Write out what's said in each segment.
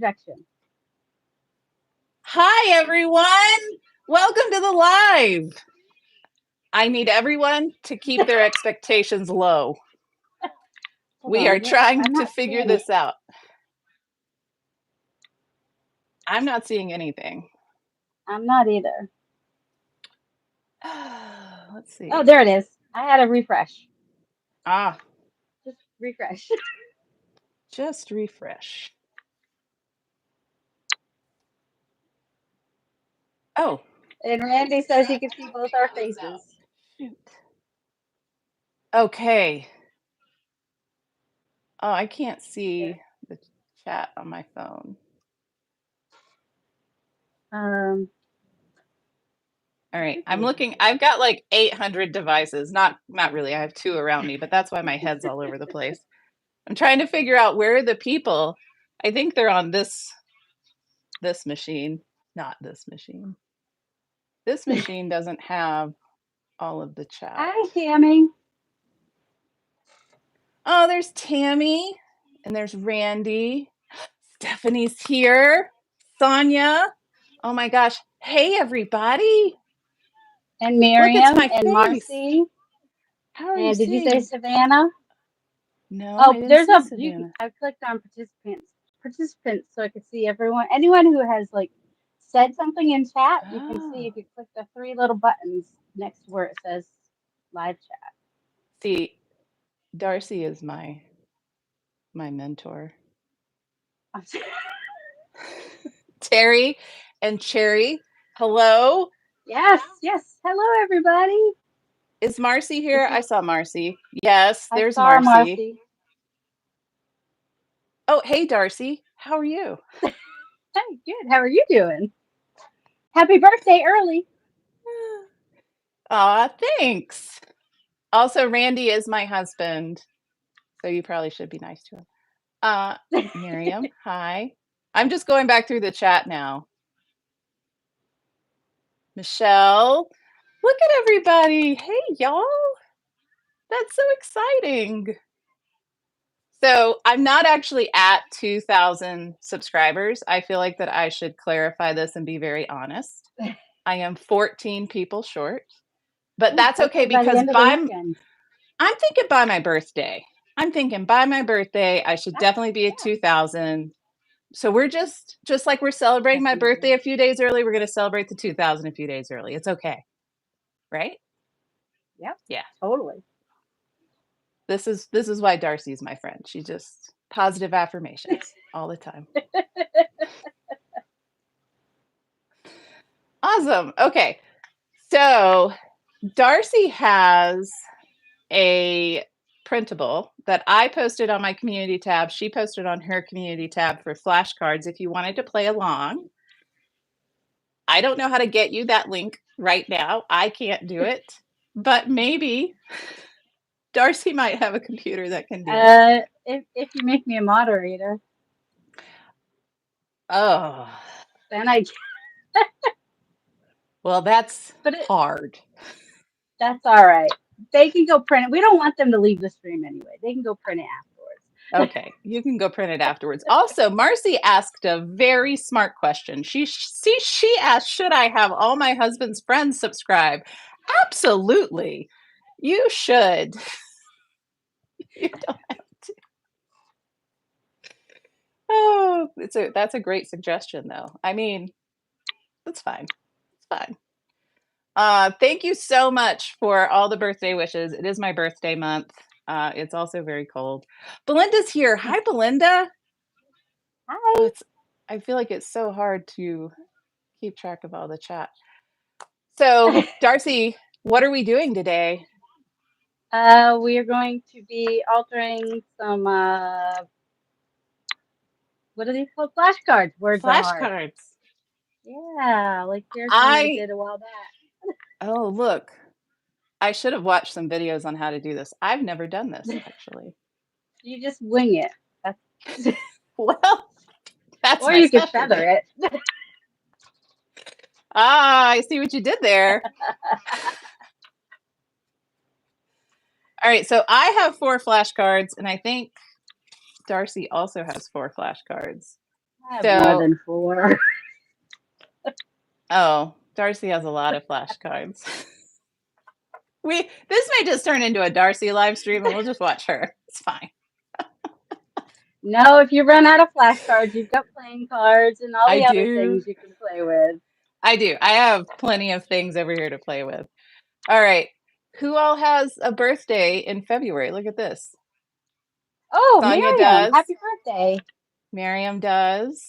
introduction. Hi, everyone. Welcome to the live. I need everyone to keep their expectations low. We are trying to figure this out. I'm not seeing anything. I'm not either. Let's see. Oh, there it is. I had a refresh. Ah. Just refresh. Just refresh. Oh. And Randy says he can see both our faces. Shoot. Okay. Oh, I can't see the chat on my phone. All right, I'm looking. I've got like 800 devices. Not really. I have 2 around me, but that's why my head's all over the place. I'm trying to figure out where are the people. I think they're on this machine, not this machine. This machine doesn't have all of the chat. Hi, Tammy. Oh, there's Tammy, and there's Randy. Stephanie's here. Sonia. Oh my gosh. Hey, everybody. And Miriam and Marcy. How are and you did you say Savannah? No. Oh, there's a. I clicked on participants so I could see everyone. Anyone who has like said something in chat, you can see if you click the 3 little buttons next to where it says live chat. See, Darcy is my mentor. Terry and Cherry, hello. Yes. Hello, everybody. Is Marcy here? I saw Marcy. Yes, there's I saw Marcy. Oh, hey, Darcy. How are you? Hey, good. How are you doing? Happy birthday early. Aw, thanks. Also, Randy is my husband, so you probably should be nice to him. Miriam, hi. I'm just going back through the chat now. Michelle, look at everybody. Hey, y'all. That's so exciting. So I'm not actually at 2,000 subscribers. I feel like that I should clarify this and be very honest. I am 14 people short, but that's okay because I'm thinking by my birthday. I should definitely be at 2,000. So we're just like we're celebrating my birthday a few days early. We're going to celebrate the 2,000 a few days early. It's okay. Right? Yep. Yeah. Totally. This is why Darcy's my friend. She just positive affirmations all the time. Awesome. Okay. So Darcy has a printable that I posted on my community tab. She posted on her community tab for flashcards if you wanted to play along. I don't know how to get you that link right now. I can't do it, but maybe Darcy might have a computer that can do it. If you make me a moderator. Oh. Then I can. Well, that's hard. That's all right. They can go print it. We don't want them to leave the stream anyway. They can go print it afterwards. Okay, you can go print it afterwards. Also, Marcy asked a very smart question. She asked, should I have all my husband's friends subscribe? Absolutely. You should. You don't have to. Oh, that's a great suggestion, though. I mean, that's fine. It's fine. Thank you so much for all the birthday wishes. It is my birthday month. It's also very cold. Belinda's here. Hi, Belinda. Hi. I feel like it's so hard to keep track of all the chat. So, Darcy, what are we doing today? We are going to be altering some, what are these called? Flashcards. Words are hard. Flashcards. Yeah, like there's one we did a while back. Oh, look. I should have watched some videos on how to do this. I've never done this, actually. You just wing it. That's well, that's or you can feather it. I see what you did there. All right, so I have 4 flashcards, and I think Darcy also has 4 flashcards. I have more So, than 4. oh, Darcy has a lot of flashcards. This may just turn into a Darcy live stream and we'll just watch her. It's fine. No, if you run out of flashcards, you've got playing cards and all I the other do. things you can play with. I do. I have plenty of things over here to play with. All right. Who all has a birthday in February? Look at this. Oh, Sonia Miriam, does. happy birthday. Miriam does.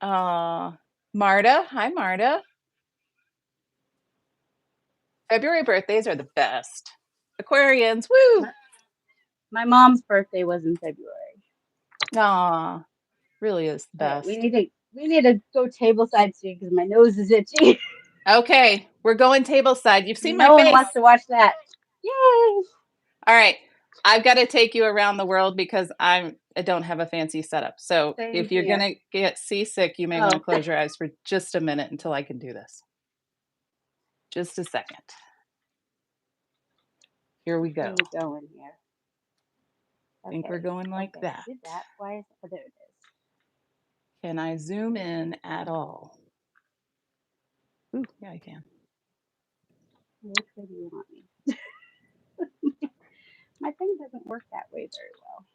Marta. Hi, Marta. February birthdays are the best. Aquarians, woo! My mom's birthday was in February. Aw, really is the Okay, best. we need to go tableside soon because my nose is itchy. Okay, we're going tableside. You've seen my No one face. wants to watch that. Yay! All right, I've got to take you around the world because I don't have a fancy setup. So Same if you're here. gonna get seasick, you may want to close your eyes for just a minute until I can do this. Just a second. Here we go. Where are we going here? I think we're going like that. Did that? Why is it? There it is. Can I zoom in at all? Ooh, yeah, I can. Which way do you want me? My thing doesn't work that way very well.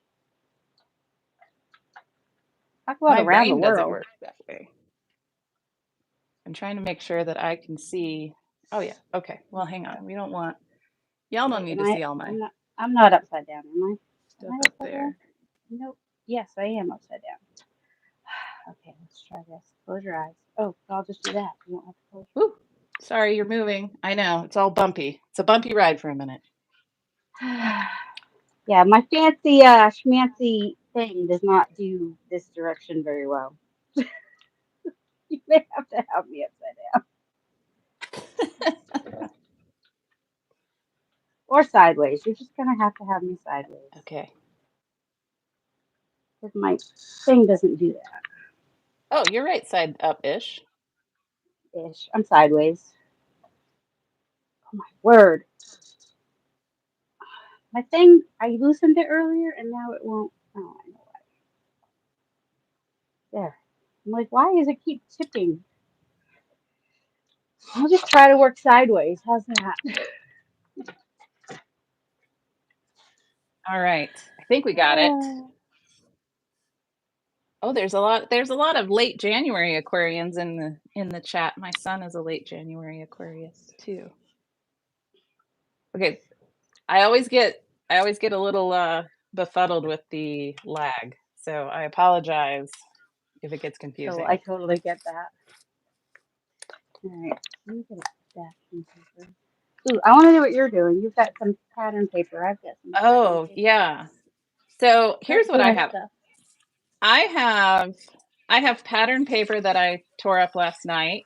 Talk about My around the brain doesn't world. work that way. I'm trying to make sure that I can see. Oh yeah. Okay. Well, hang on. We don't want. Y'all don't need to see all my I'm not upside down, am I? stuff up there. Down? Nope. Yes, I am upside down. Okay, let's try this. Close your eyes. Oh, I'll just do that. You don't have to close. Ooh, sorry, you're moving. I know it's all bumpy. It's a bumpy ride for a minute. Yeah, my fancy schmancy thing does not do this direction very well. You may have to have me upside down. Or sideways. You're just gonna have to have me sideways. Okay. Because my thing doesn't do that. Oh, you're right side up-ish. I'm sideways. Oh my word. My thing, I loosened it earlier and now it won't. Oh, I know why. There. I'm like, why does it keep tipping? I'll just try to work sideways. How's that? All right. I think we got it. Oh, there's a lot of late January Aquarians in the chat. My son is a late January Aquarius too. Okay. I always get a little befuddled with the lag. So I apologize if it gets confusing. So I totally get that. All right. Let me get a stacking paper. Ooh, I want to do what you're doing. You've got some pattern paper. I've got some Oh, paper. yeah. So here's what I have. Stuff. I have pattern paper that I tore up last night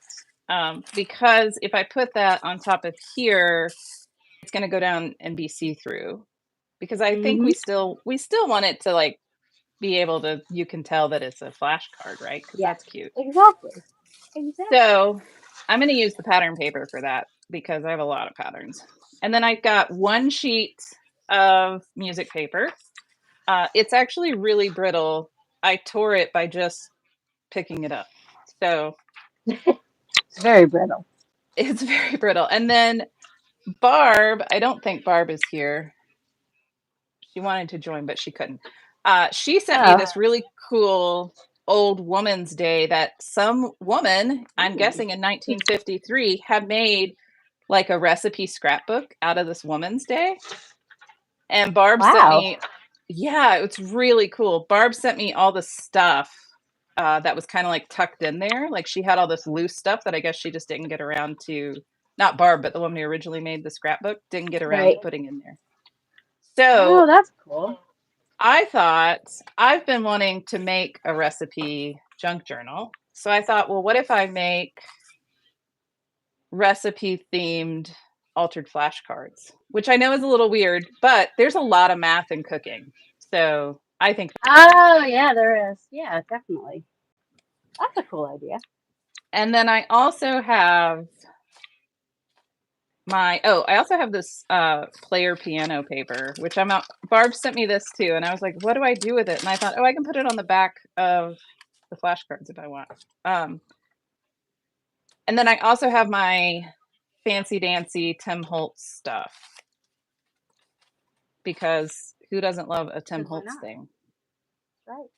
because if I put that on top of here, it's going to go down and be see-through. Because I think we still want it to like be able to. You can tell that it's a flashcard, right? Because that's cute. Exactly. So I'm going to use the pattern paper for that because I have a lot of patterns. And then I've got one sheet of music paper. It's actually really brittle. I tore it by just picking it up. So it's very brittle. It's very brittle. And then Barb, I don't think Barb is here. She wanted to join, but she couldn't. She sent me this really cool old woman's day that some woman, I'm guessing in 1953, had made like a recipe scrapbook out of this woman's day. And Barb sent me, yeah, it's really cool. Barb sent me all the stuff that was kind of like tucked in there. Like she had all this loose stuff that I guess she just didn't get around to, not Barb, but the woman who originally made the scrapbook didn't get around to putting in there. So that's cool. I thought, I've been wanting to make a recipe junk journal. So I thought, well, what if I make recipe themed altered flashcards, which I know is a little weird, but there's a lot of math in cooking. So I think. Oh, yeah, there is. Yeah, definitely. That's a cool idea. And then I also have I also have this player piano paper, which Barb sent me this too, and I was like, what do I do with it? And I thought, I can put it on the back of the flashcards if I want. And then I also have my fancy dancy Tim Holtz stuff, because who doesn't love a Tim Holtz thing? Right.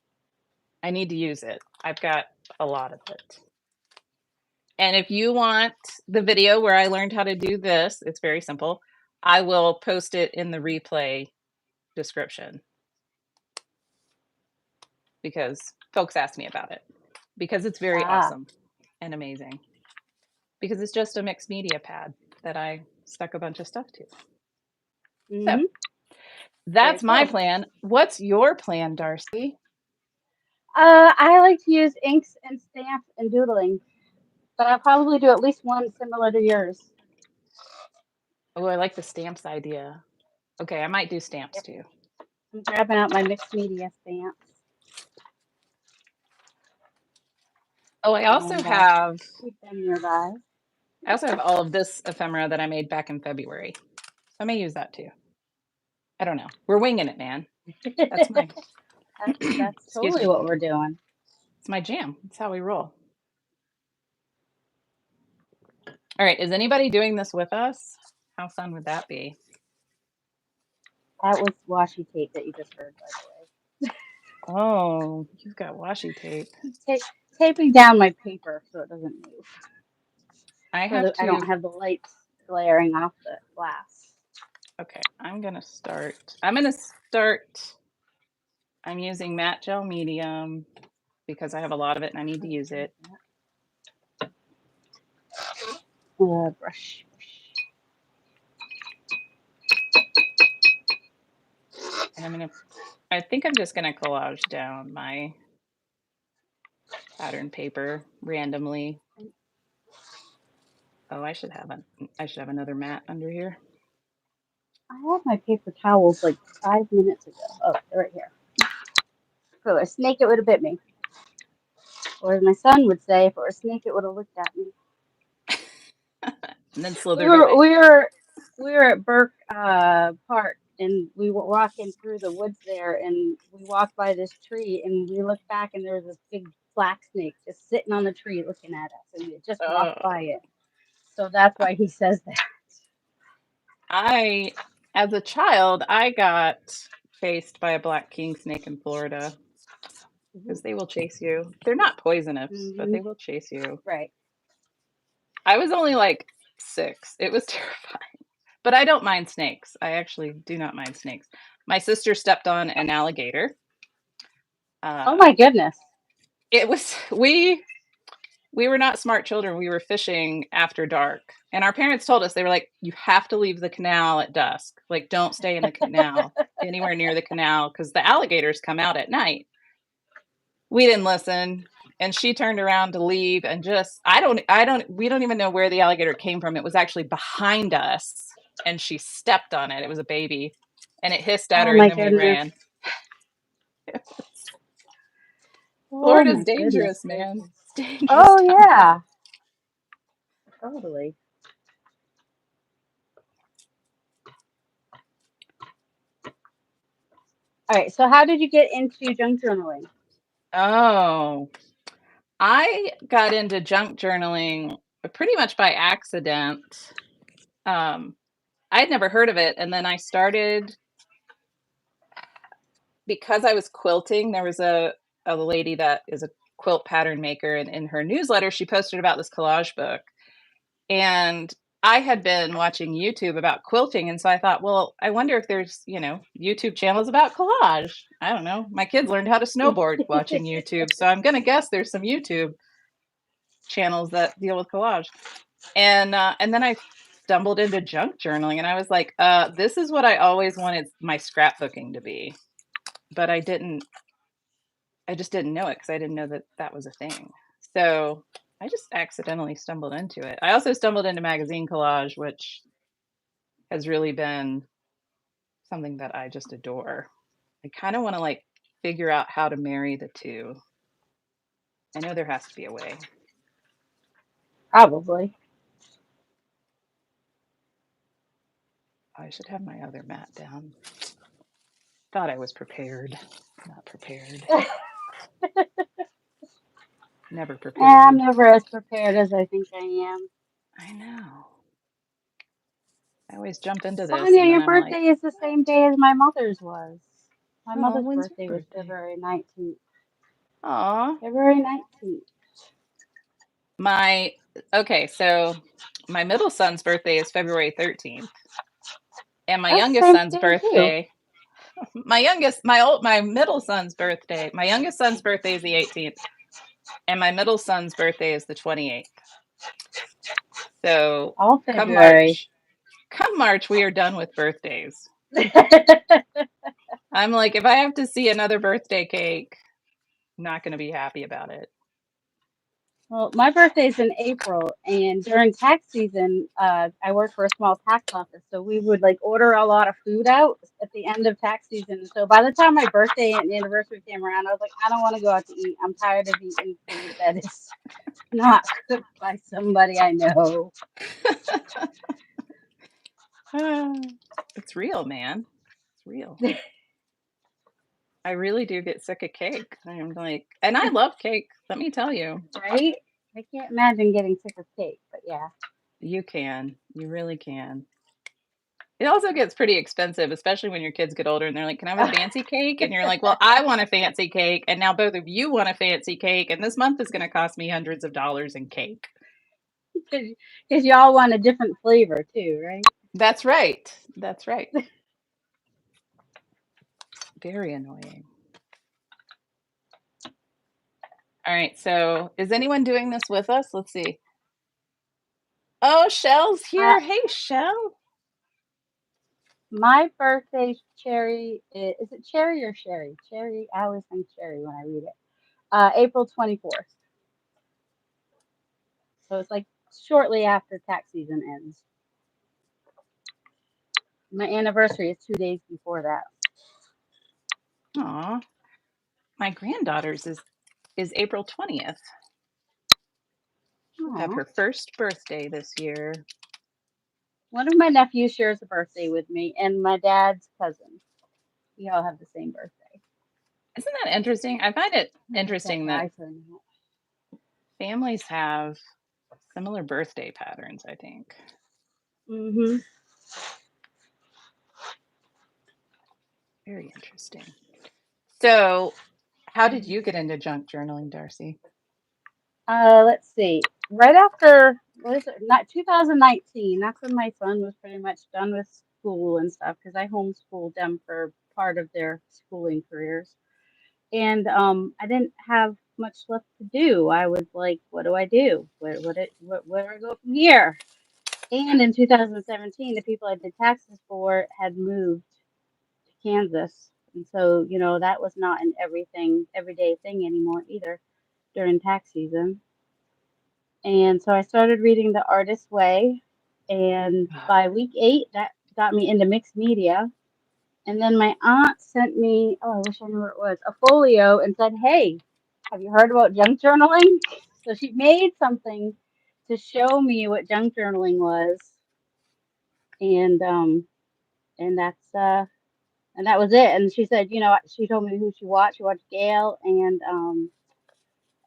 I need to use it. I've got a lot of it. And if you want the video where I learned how to do this, it's very simple. I will post it in the replay description, because folks asked me about it, because it's very awesome and amazing, because it's just a mixed media pad that I stuck a bunch of stuff to. So that's my plan. What's your plan, Darcy? I like to use inks and stamps and doodling, but I'll probably do at least one similar to yours. Oh, I like the stamps idea. Okay, I might do stamps too. I'm grabbing out my mixed media stamps. Oh, I also have. Keep them nearby. I also have all of this ephemera that I made back in February. I may use that too. I don't know. We're winging it, man. That's my. That's totally what we're doing. It's my jam. It's how we roll. All right. Is anybody doing this with us? How fun would that be? That was washi tape that you just heard, by the way. Oh, you've got washi tape. Taping down my paper so it doesn't move. I don't have the lights glaring off the glass. Okay, I'm using matte gel medium because I have a lot of it and I need to use it. Brush. And I think I'm just gonna collage down my pattern paper randomly. Oh, I should have another mat under here. I had my paper towels like 5 minutes ago. Oh, they're right here. If it were a snake, it would have bit me. Or as my son would say, if it were a snake, it would have looked at me. And then slithered away. We were at Burke Park, and we were walking through the woods there, and we walked by this tree, and we looked back, and there was this big black snake just sitting on the tree looking at us, and we just walked by it. So that's why he says that. As a child, I got chased by a black king snake in Florida, because they will chase you. They're not poisonous, but they will chase you. Right. I was only like 6. It was terrifying. But I don't mind snakes. I actually do not mind snakes. My sister stepped on an alligator. Oh my goodness. We were not smart children. We were fishing after dark. And our parents told us, they were like, you have to leave the canal at dusk. Like, don't stay in the canal, anywhere near the canal, because the alligators come out at night. We didn't listen. And she turned around to leave, and we don't even know where the alligator came from. It was actually behind us, and she stepped on it. It was a baby, and it hissed at her, and then we ran. Florida's dangerous, man. It's dangerous. Oh yeah. Totally. All right. So how did you get into junk journaling? Oh, I got into junk journaling pretty much by accident. I had never heard of it, and then I started because I was quilting. There was a lady that is a quilt pattern maker, and in her newsletter, she posted about this collage book. And I had been watching YouTube about quilting, and so I thought, well, I wonder if there's, YouTube channels about collage. I don't know. My kids learned how to snowboard watching YouTube, so I'm gonna guess there's some YouTube channels that deal with collage. And then I stumbled into junk journaling, and I was like, this is what I always wanted my scrapbooking to be, but I just didn't know it, because I didn't know that was a thing. So I just accidentally stumbled into it. I also stumbled into magazine collage, which has really been something that I just adore. I kind of want to figure out how to marry the two. I know there has to be a way. Probably. I should have my other mat down. Thought I was prepared. Not prepared. Never prepared. I'm never as prepared as I think I am. I know. I always jump into this Sonia, and then your I'm like, birthday is the same day as my mother's was. My oh, mother's when's birthday your was birthday? February 19th. Aw. February 19th. Okay, so my middle son's birthday is February 13th. And my That's the youngest same son's day as you. birthday, my middle son's birthday, my youngest son's birthday is the 18th. And my middle son's birthday is the 28th. So All come February. March, we are done with birthdays. I'm like, if I have to see another birthday cake, I'm not going to be happy about it. Well, my birthday's in April, and during tax season, I work for a small tax office, so we would like order a lot of food out at the end of tax season. So by the time my birthday and anniversary came around, I was like, I don't want to go out to eat. I'm tired of eating food that is not cooked by somebody I know. It's real, man. It's real. I really do get sick of cake. I'm like, and I love cake, let me tell you. Right? I can't imagine getting sick of cake, but yeah. You can. You really can. It also gets pretty expensive, especially when your kids get older and they're like, can I have a fancy cake? And you're like, well, I want a fancy cake. And now both of you want a fancy cake. And this month is going to cost me hundreds of dollars in cake. Because y'all want a different flavor too, right? That's right. That's right. Very annoying. All right. So is anyone doing this with us? Let's see. Oh, Shell's here. Hey, Shell. My birthday's Cherry. Is it Cherry or Sherry? Cherry. I always think Cherry when I read it. April 24th. So it's like shortly after tax season ends. My anniversary is 2 days before that. Aw. My granddaughter's is April 20th. She'll have her first birthday this year. One of my nephews shares a birthday with me, and my dad's cousin. We all have the same birthday. Isn't that interesting? I find it interesting that families have similar birthday patterns, I think. Mm-hmm. Very interesting. So, how did you get into junk journaling, Darcy? Let's see. Right after, what is it? Not 2019. That's when my son was pretty much done with school and stuff because I homeschooled them for part of their schooling careers. And I didn't have much left to do. I was like, what do I do? Where do I go from here? And in 2017, the people I did taxes for had moved to Kansas. And so, that was not an everyday thing anymore either during tax season. And so I started reading The Artist's Way. And by week 8, that got me into mixed media. And then my aunt sent me, oh, I wish I knew where it was, a folio and said, hey, have you heard about junk journaling? So she made something to show me what junk journaling was. And and that was it. And she said, she told me who she watched. She watched Gail and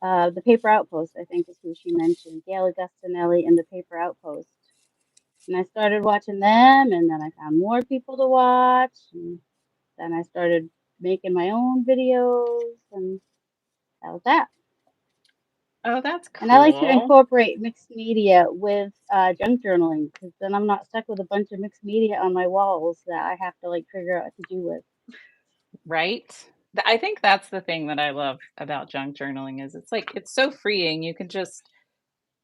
the Paper Outpost, I think is who she mentioned. Gail Augustinelli and the Paper Outpost. And I started watching them, and then I found more people to watch. And then I started making my own videos, and that was that. Oh, that's cool. And I like to incorporate mixed media with junk journaling because then I'm not stuck with a bunch of mixed media on my walls that I have to figure out what to do with. Right? I think that's the thing that I love about junk journaling is it's so freeing. You can just,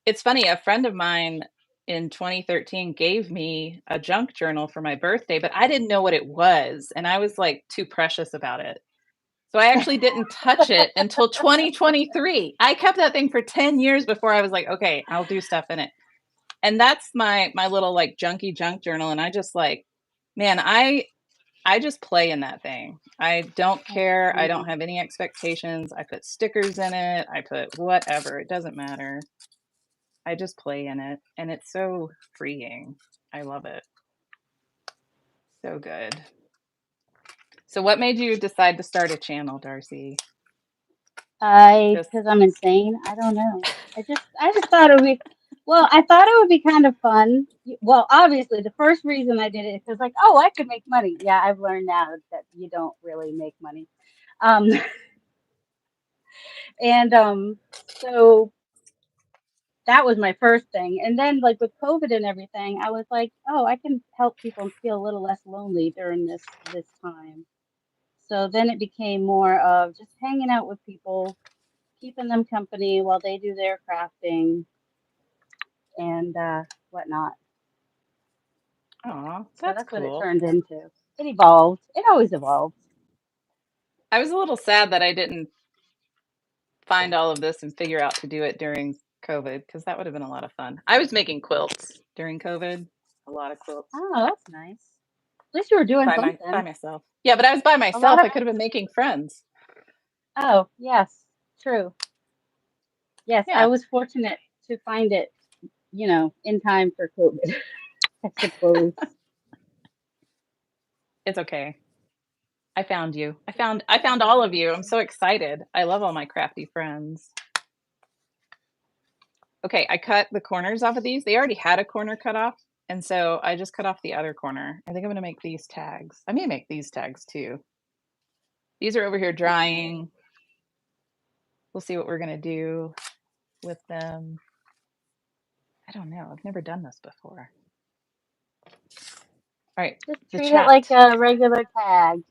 it's funny, a friend of mine in 2013 gave me a junk journal for my birthday, but I didn't know what it was. And I was too precious about it. So I actually didn't touch it until 2023. I kept that thing for 10 years before I was like, okay, I'll do stuff in it. And that's my little junky junk journal. And I just man, I just play in that thing. I don't care. I don't have any expectations. I put stickers in it. I put whatever. It doesn't matter. I just play in it. And it's so freeing. I love it. So good. So what made you decide to start a channel, Darcy? Because I'm insane. I don't know. I just thought it would be. Well, I thought it would be kind of fun. Well, obviously, the first reason I did it is because, like, oh, I could make money. Yeah, I've learned now that you don't really make money. Um, and so that was my first thing. And then, like, with COVID and everything, I was like, oh, I can help people feel a little less lonely during this time. So then it became more of just hanging out with people, keeping them company while they do their crafting and whatnot. Oh, So that's that's what it cool. turned into. It evolved. It always evolved. I was a little sad that I didn't find all of this and figure out to do it during COVID, because that would have been a lot of fun. I was making quilts during COVID, a lot of quilts Oh, that's nice. At least you were doing by something. myself. Yeah, but I was by A lot myself. of I could have been making friends. oh yes, true. Yes, I Yeah, was fortunate to find it, in time for COVID, I suppose. it's okay. I found you. I found all of you. I'm so excited. I love all my crafty friends. Okay, I cut the corners off of these. They already had a corner cut off, and so I just cut off the other corner. I think I'm going to make these tags. I may make these tags too. These are over here drying. We'll see what we're going to do with them. I don't know. I've never done this before. All right, Just the treat it like chat. a regular tag.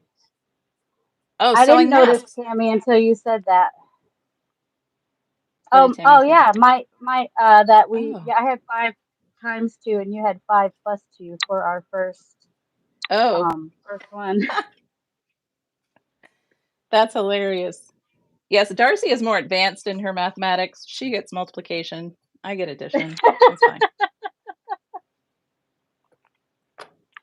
Oh, I didn't sewing notice, masks. Tammy, until you said that. What did Tammy Oh say? yeah, my that we Oh, yeah, I had 5 times 2 and you had 5 plus 2 for our oh, first one. that's hilarious. Yes, Darcy is more advanced in her mathematics. She gets multiplication. I get addition. It's fine.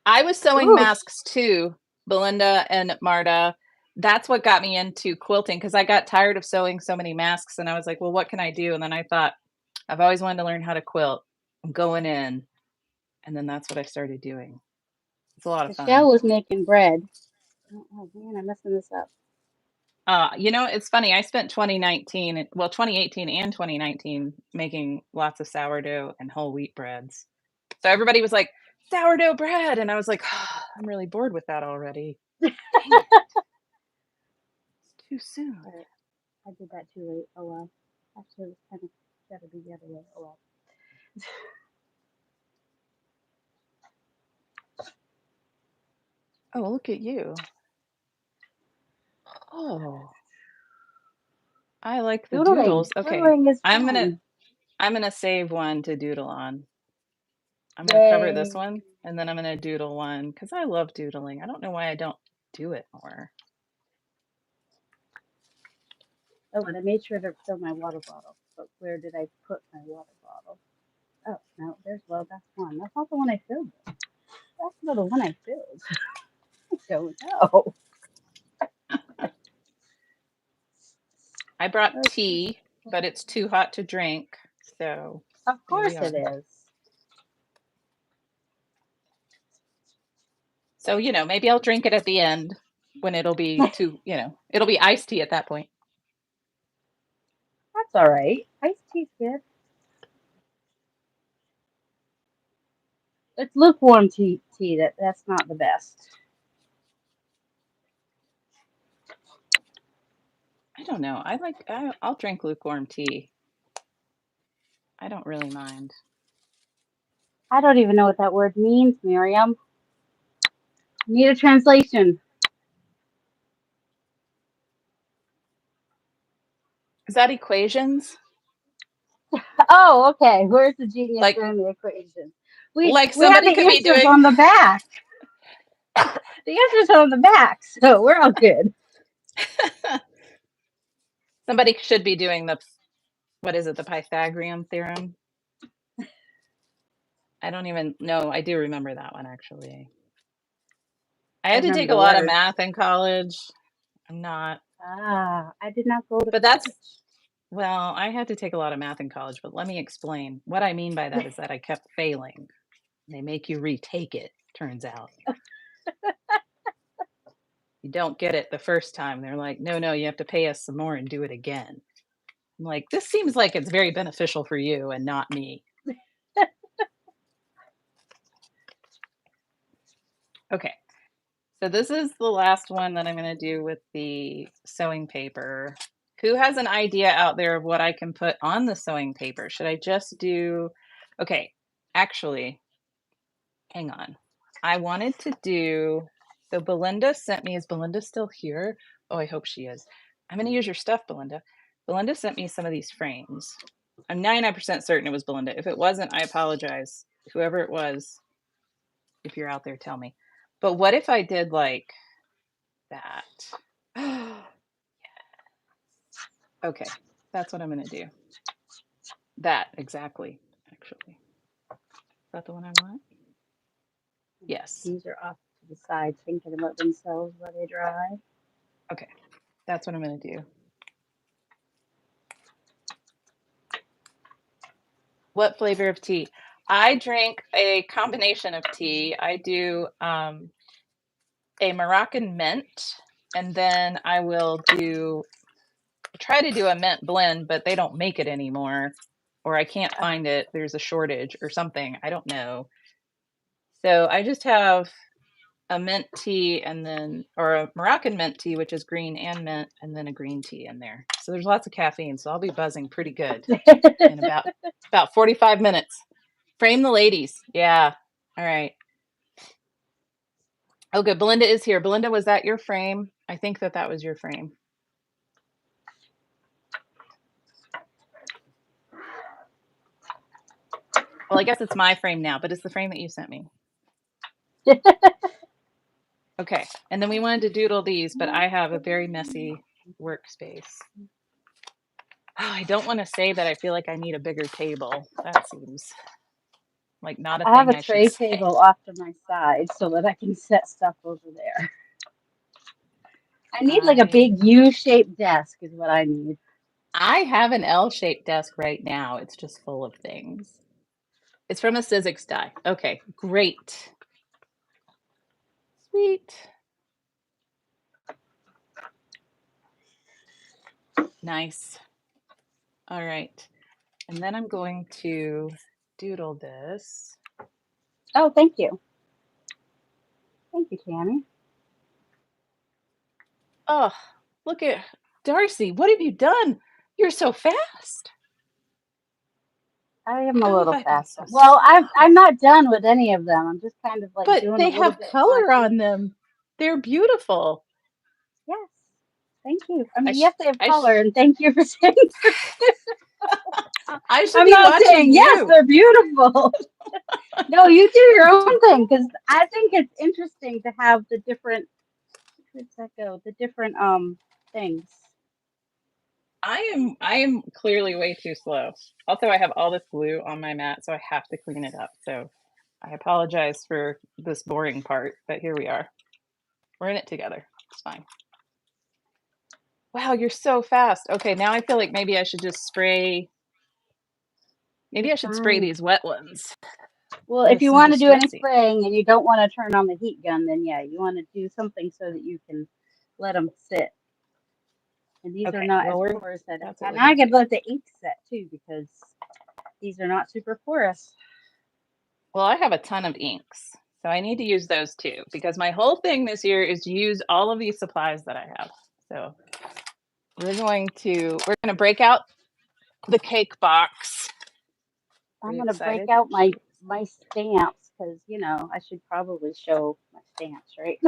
I was sewing Ooh, masks too, Belinda and Marta. That's what got me into quilting, because I got tired of sewing so many masks and I was like, well, what can I do? And then I thought, I've always wanted to learn how to quilt. I'm going in. And then that's what I started doing. It's a lot of fun. Michelle was making bread. Oh man, I'm messing this up. It's funny. I spent 2018 and 2019 making lots of sourdough and whole wheat breads. So everybody was like, sourdough bread. And I was like, oh, I'm really bored with that already. Dang it. It's too soon. All right, I did that too late. Oh well. Actually, it's kind of gotta be the other way. Oh well. Oh, look at you. Oh, I like the Doodling. doodles. Okay. Doodling is I'm gonna fun. I'm gonna save one to doodle on. I'm gonna cover this Yay. one and then I'm gonna doodle one because I love doodling. I don't know why I don't do it more. Oh, and I made sure to fill my water bottle. But where did I put my water bottle? Oh, no, that's one. That's not the one I filled. That's not the one I filled. I don't know. I brought Okay. tea, but it's too hot to drink. So Of here we course it are. is. So, maybe I'll drink it at the end when it'll be it'll be iced tea at that point. That's all right. Iced tea's good. It's lukewarm tea. That's not the best. I don't know. I'll drink lukewarm tea. I don't really mind. I don't even know what that word means, Miriam. Need a translation. Is that equations? Oh, okay. Where's the genius Like doing the equation? We like we have somebody the could be answers doing on the back. The answers are on the back, so we're all good. somebody should be doing what is it, the Pythagorean theorem? I don't even know. I do remember that one actually. I I had to remember take a the lot of words. math in college. I'm not, I did not go to but college. I had to take a lot of math in college, but let me explain. What I mean by that is that I kept failing. They make you retake it, turns out. You don't get it the first time. They're like, no, you have to pay us some more and do it again. I'm like, this seems like it's very beneficial for you and not me. Okay. So this is the last one that I'm going to do with the sewing paper. Who has an idea out there of what I can put on the sewing paper? Should I just do, okay, actually, hang on. I wanted to do, so Belinda sent me, is Belinda still here? Oh, I hope she is. I'm going to use your stuff, Belinda. Belinda sent me some of these frames. I'm 99% certain it was Belinda. If it wasn't, I apologize. Whoever it was, if you're out there, tell me. But what if I did like that? Yes. Okay, that's what I'm going to do. That, exactly, actually. Is that the one I want? Yes. These are off to the side, thinking about themselves while they dry. Okay, that's what I'm going to do. What flavor of tea? I drink a combination of tea. I do a Moroccan mint, and then I will try to do a mint blend, but they don't make it anymore, or I can't find it. There's a shortage or something. I don't know. So I just have a mint tea and then, or a Moroccan mint tea, which is green and mint, and then a green tea in there. So there's lots of caffeine. So I'll be buzzing pretty good in about 45 minutes. Frame the ladies. Yeah. All right. Oh, good. Belinda is here. Belinda, was that your frame? I think that was your frame. Well, I guess it's my frame now, but it's the frame that you sent me. Okay. And then we wanted to doodle these, but I have a very messy workspace. Oh, I don't want to say that I feel like I need a bigger table. That seems like not a thing I have a I tray should say. table off to my side so that I can set stuff over there. I need like a big U-shaped desk is what I need. I have an L-shaped desk right now. It's just full of things. It's from a Sizzix die. Okay, great. Sweet. Nice. All right. And then I'm going to doodle this. Oh, thank you. Thank you, Tammy. Oh, look at Darcy. What have you done? You're so fast. I am a little faster. So well, I'm not done with any of them. I'm just kind of like but doing they a little have bit color more. on them. They're beautiful. Yes. Thank you. I mean, yes, they have color, and thank you for saying they're beautiful. I should I'm be not watching saying, you. yes, they're beautiful. No, you do your own thing, because I think it's interesting to have the different, where does that go? The different things. I am clearly way too slow. Also, I have all this glue on my mat, so I have to clean it up. So I apologize for this boring part, but here we are. We're in it together. It's fine. Wow, you're so fast. Okay, now I feel like maybe I should just spray. Maybe I should spray these wet ones. Well, if you want to do any spraying and you don't want to turn on the heat gun, then yeah, you want to do something so that you can let them sit. And these are not as porous as that. And I could let the ink set too, because these are not super porous. Well, I have a ton of inks, so I need to use those too, because my whole thing this year is to use all of these supplies that I have. So we're going to break out the cake box. I'm going to break out my stamps, because, you know, I should probably show my stamps, right?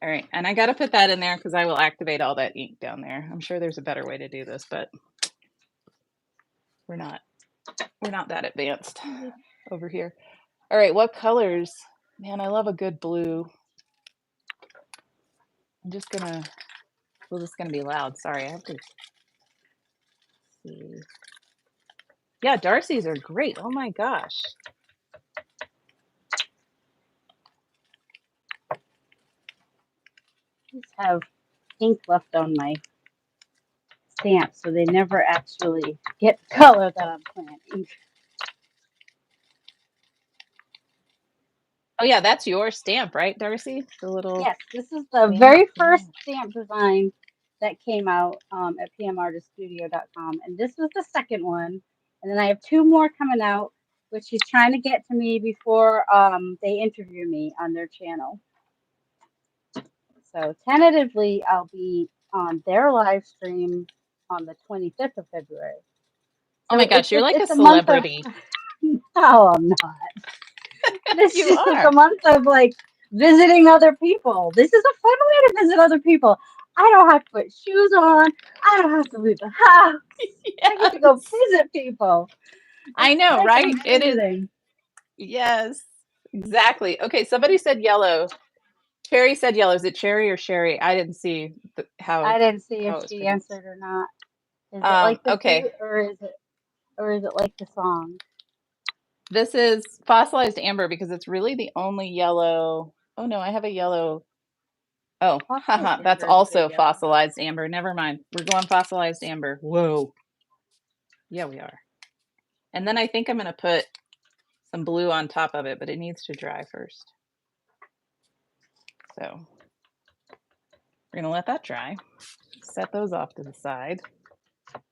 All right, and I got to put that in there because I will activate all that ink down there. I'm sure there's a better way to do this, but we're not that advanced over here. All right, what colors? Man, I love a good blue. I'm just gonna, well, this is gonna be loud. Sorry, I have to see. Yeah, Darcy's are great. Oh my gosh. Just have ink left on my stamps, so they never actually get the color that I'm planning. Oh yeah, that's your stamp, right, Darcy? The little Yes, this is the stamp. very Yeah. first stamp design that came out at pmartiststudio.com, and this was the second one. And then I have 2 more coming out, which he's trying to get to me before they interview me on their channel. So tentatively, I'll be on their live stream on the 25th of February. Oh So my gosh, you're like a it's a month of celebrity. no, I'm not. But it's You just are. a month of like visiting other people. This is a fun way to visit other people. I don't have to put shoes on. I don't have to leave the house. I get to go Yes. visit people. I It's know, like right? I'm It is. visiting. Yes, exactly. Okay, somebody said yellow. Cherry said yellow. Is it Cherry or Sherry? I didn't see I didn't see how if it was she pronounced. answered or not. Is it like the Okay. fruit or is it like the song? This is fossilized amber because it's really the only yellow. Oh no, I have a yellow. Oh, Fossilized haha, that's amber is a good also yellow. fossilized amber. Never mind. We're going fossilized amber. Whoa. Yeah, we are. And then I think I'm going to put some blue on top of it, but it needs to dry first. So we're going to let that dry. Set those off to the side.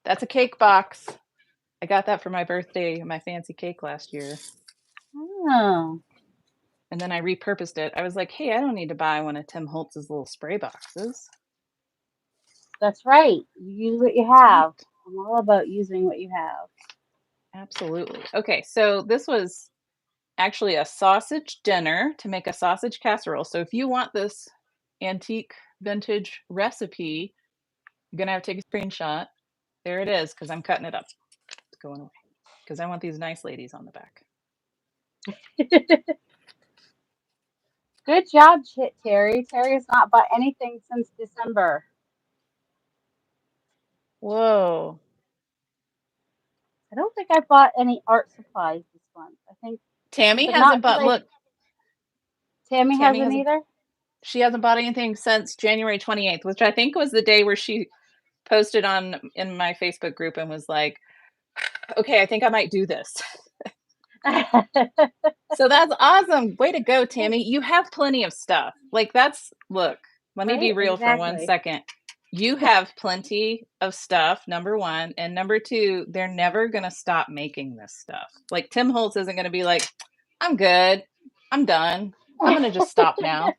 That's a cake box. I got that for my birthday, my fancy cake last year. Oh, And then I repurposed it. I was like, hey, I don't need to buy one of Tim Holtz's little spray boxes. that's right. You use what you have. I'm all about using what you have. Absolutely. Okay, so this was actually a sausage dinner to make a sausage casserole. So if you want this antique vintage recipe, you're going to have to take a screenshot. There it is, because I'm cutting it up. It's going away. Because I want these nice ladies on the back. Good job, Terry. Terry has not bought anything since December. Whoa. I don't think I bought any art supplies this month. I think, Tammy but not hasn't because bought, I. look, Tammy Tammy hasn't hasn't, either. she hasn't bought anything since January 28th, which I think was the day where she posted in my Facebook group and was like, okay, I think I might do this. So that's awesome. Way to go, Tammy. You have plenty of stuff. Like look, let me be Right? real for 1 Exactly. second. You have plenty of stuff, number one. And number two, they're never going to stop making this stuff. Like Tim Holtz isn't going to be like, I'm good. I'm done. I'm going to just stop now.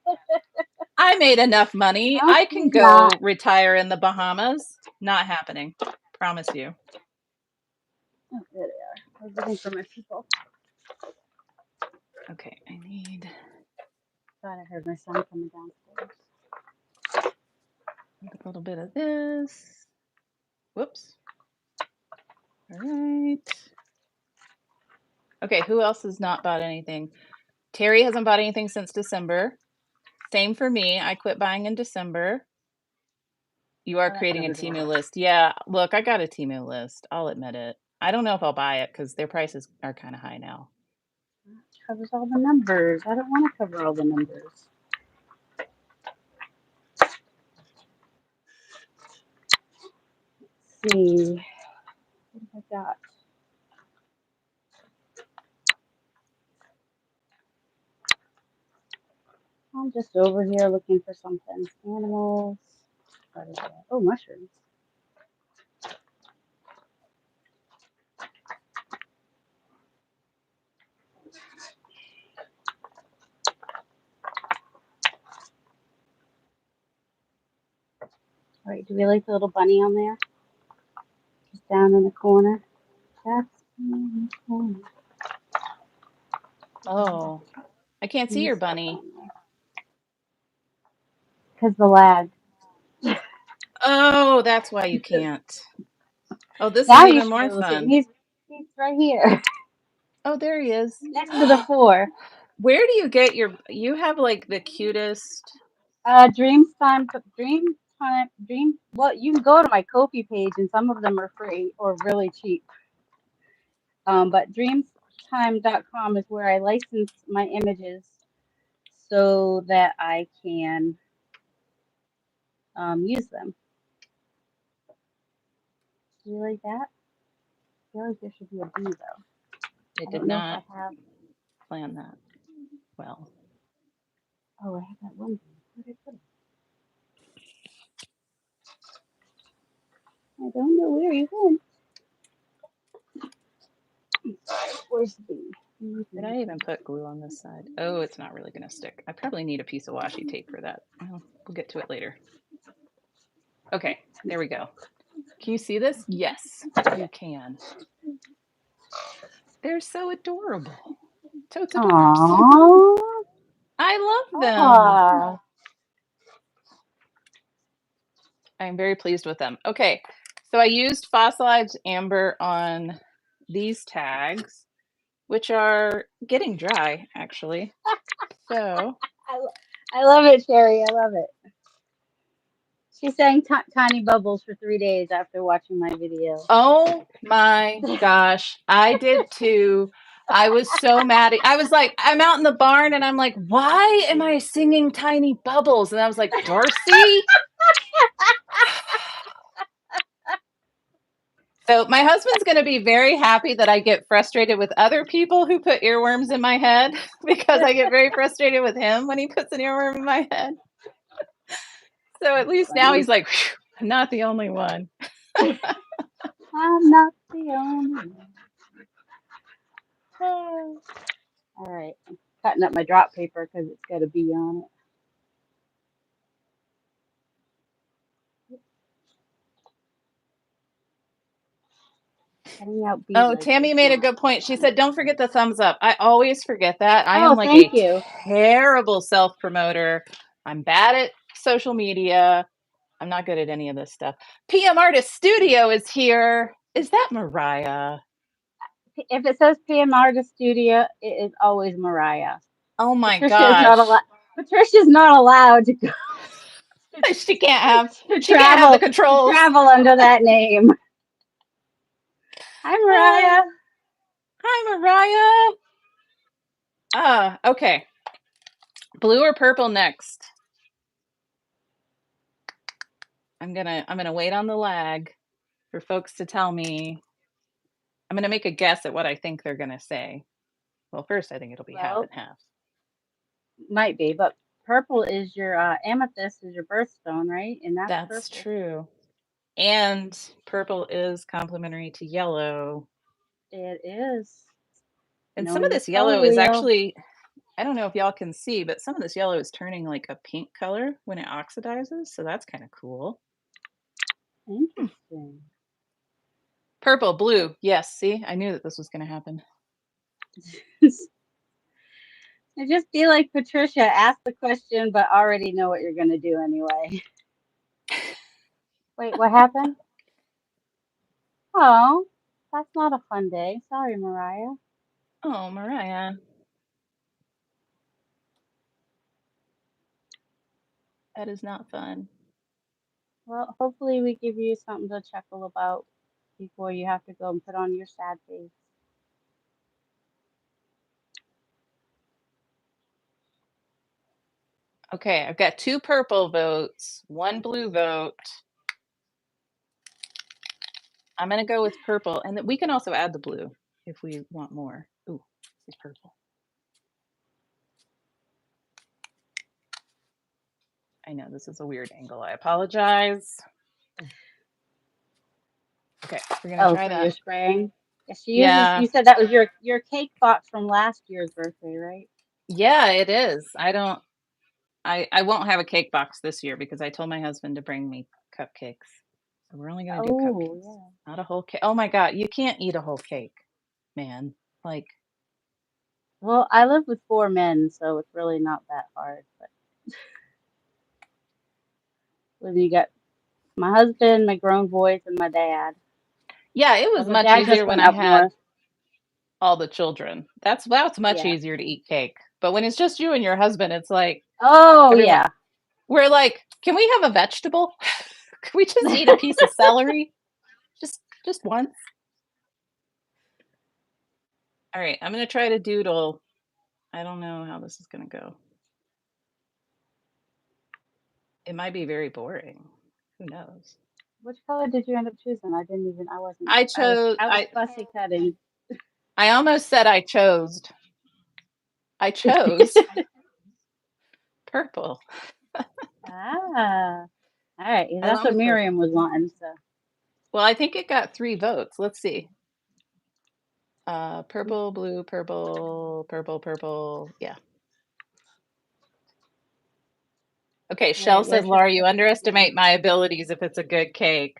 I made enough money. No, I can she's go not. retire in the Bahamas. Not happening. Promise you. Oh, there they are. I was looking for my people. Okay, I need Thought I heard my son coming downstairs. a little bit of this. Whoops. All right. Okay, who else has not bought anything? Terry hasn't bought anything since December. Same for me. I quit buying in December. You are creating a Temu list. Yeah, look, I got a Temu list. I'll admit it. I don't know if I'll buy it because their prices are kind of high now. It covers all the numbers. I don't want to cover all the numbers. Let's see. What have I got? I'm just over here looking for something. Animals. What is that? Oh, mushrooms. All right, do we like the little bunny on there? Just down in the corner. That's in the corner. Oh, I can't see your bunny. Because the lag. Oh, that's why you can't. Oh, this is Now you even should be more able to see him. fun. He's right here. Oh, there he is. Next to the 4. Where do you get you have like the cutest. Well, you can go to my Kofi page and some of them are free or really cheap. But dreamstime.com is where I license my images so that I can use them. Do you like that? I feel like there should be a bee though. I I did don't know if not I have. plan that. well. Oh, I have that one. Where did I put it? I don't know where you went. Where's the bee? Did I even put glue on this side? Oh, it's not really going to stick. I probably need a piece of washi tape for that. Well, we'll get to it later. Okay, there we go. Can you see this? Yes, you can. They're so adorable. Totes adorbs. Aww. I love them. Aww. I'm very pleased with them. Okay, so I used fossilized amber on these tags, which are getting dry, actually. So I love it, Sherry. I love it. She sang Tiny Bubbles for 3 days after watching my video. oh my gosh, I did too. I was so mad. I was like, I'm out in the barn and I'm like, why am I singing Tiny Bubbles? And I was like, Darcy? So my husband's going to be very happy that I get frustrated with other people who put earworms in my head, because I get very frustrated with him when he puts an earworm in my head. So at least now he's like, I'm not the only one. I'm not the only one. All right. I'm cutting up my drop paper because it's got a bee on it. Cutting out bee Oh, legs Tammy is made a not good point. She fun. said, don't forget the thumbs up. I always forget that. I am Oh, like thank a you. terrible self-promoter. I'm bad at social media. I'm not good at any of this stuff. PM Artist Studio is here. Is that Mariah? If it says PM Artist Studio, it is always Mariah. Oh my Patricia is not gosh. allowed. Patricia's not allowed to go She can't have to she can't have the travel controls. under that name. Hi, Mariah. Hi, Mariah. Okay. Blue or purple next? I'm gonna wait on the lag for folks to tell me. I'm gonna make a guess at what I think they're gonna say. Well, first I think it'll be half Well, and half. might be, but purple is your amethyst is your birthstone, right? And that's That's purple. true. And purple is complementary to yellow. It is. And some Knowing of your this color yellow is wheel. actually, I don't know if y'all can see, but some of this yellow is turning like a pink color when it oxidizes. So that's kind of cool. Interesting. Purple, blue. Yes, see, I knew that this was going to happen. I just feel like Patricia, ask the question, but already know what you're going to do anyway. Wait, what happened? Oh, that's not a fun day. Sorry, Mariah. Oh, Mariah. That is not fun. Well, hopefully we give you something to chuckle about before you have to go and put on your sad face. Okay, I've got 2 purple votes, 1 blue vote. I'm going to go with purple, and we can also add the blue if we want more. Ooh, this is purple. I know this is a weird angle. I apologize. Okay, we're going to try that. Your spraying? Yes, she uses. Yeah. You said that was your cake box from last year's birthday, right? Yeah, it is. I won't have a cake box this year because I told my husband to bring me cupcakes. So we're only going to do cupcakes. Yeah. Not a whole cake. Oh my God, you can't eat a whole cake, man. Like, Well, I live with 4 men, so it's really not that hard. But when you got my husband, my grown boys, and my dad. yeah, it was Well, my much dad easier just when went I up had north. all the children. That's much easier to eat cake. But when it's just you and your husband, it's like, oh everyone, yeah. We're like, can we have a vegetable? Can we just eat a piece of celery? Just once. All right, I'm gonna try to doodle. I don't know how this is gonna go. It might be very boring. Who knows? Which color did you end up choosing? I wasn't. I chose. I was fussy cutting. I almost said I chose. I chose purple. Ah. All right. I That's love what purple. Miriam was wanting. So. Well, I think it got 3 votes. Let's see. Purple, blue, purple, purple, purple. Yeah. Okay, All Shell right. says, Where should Laura, I you put this underestimate one? my abilities if it's a good cake.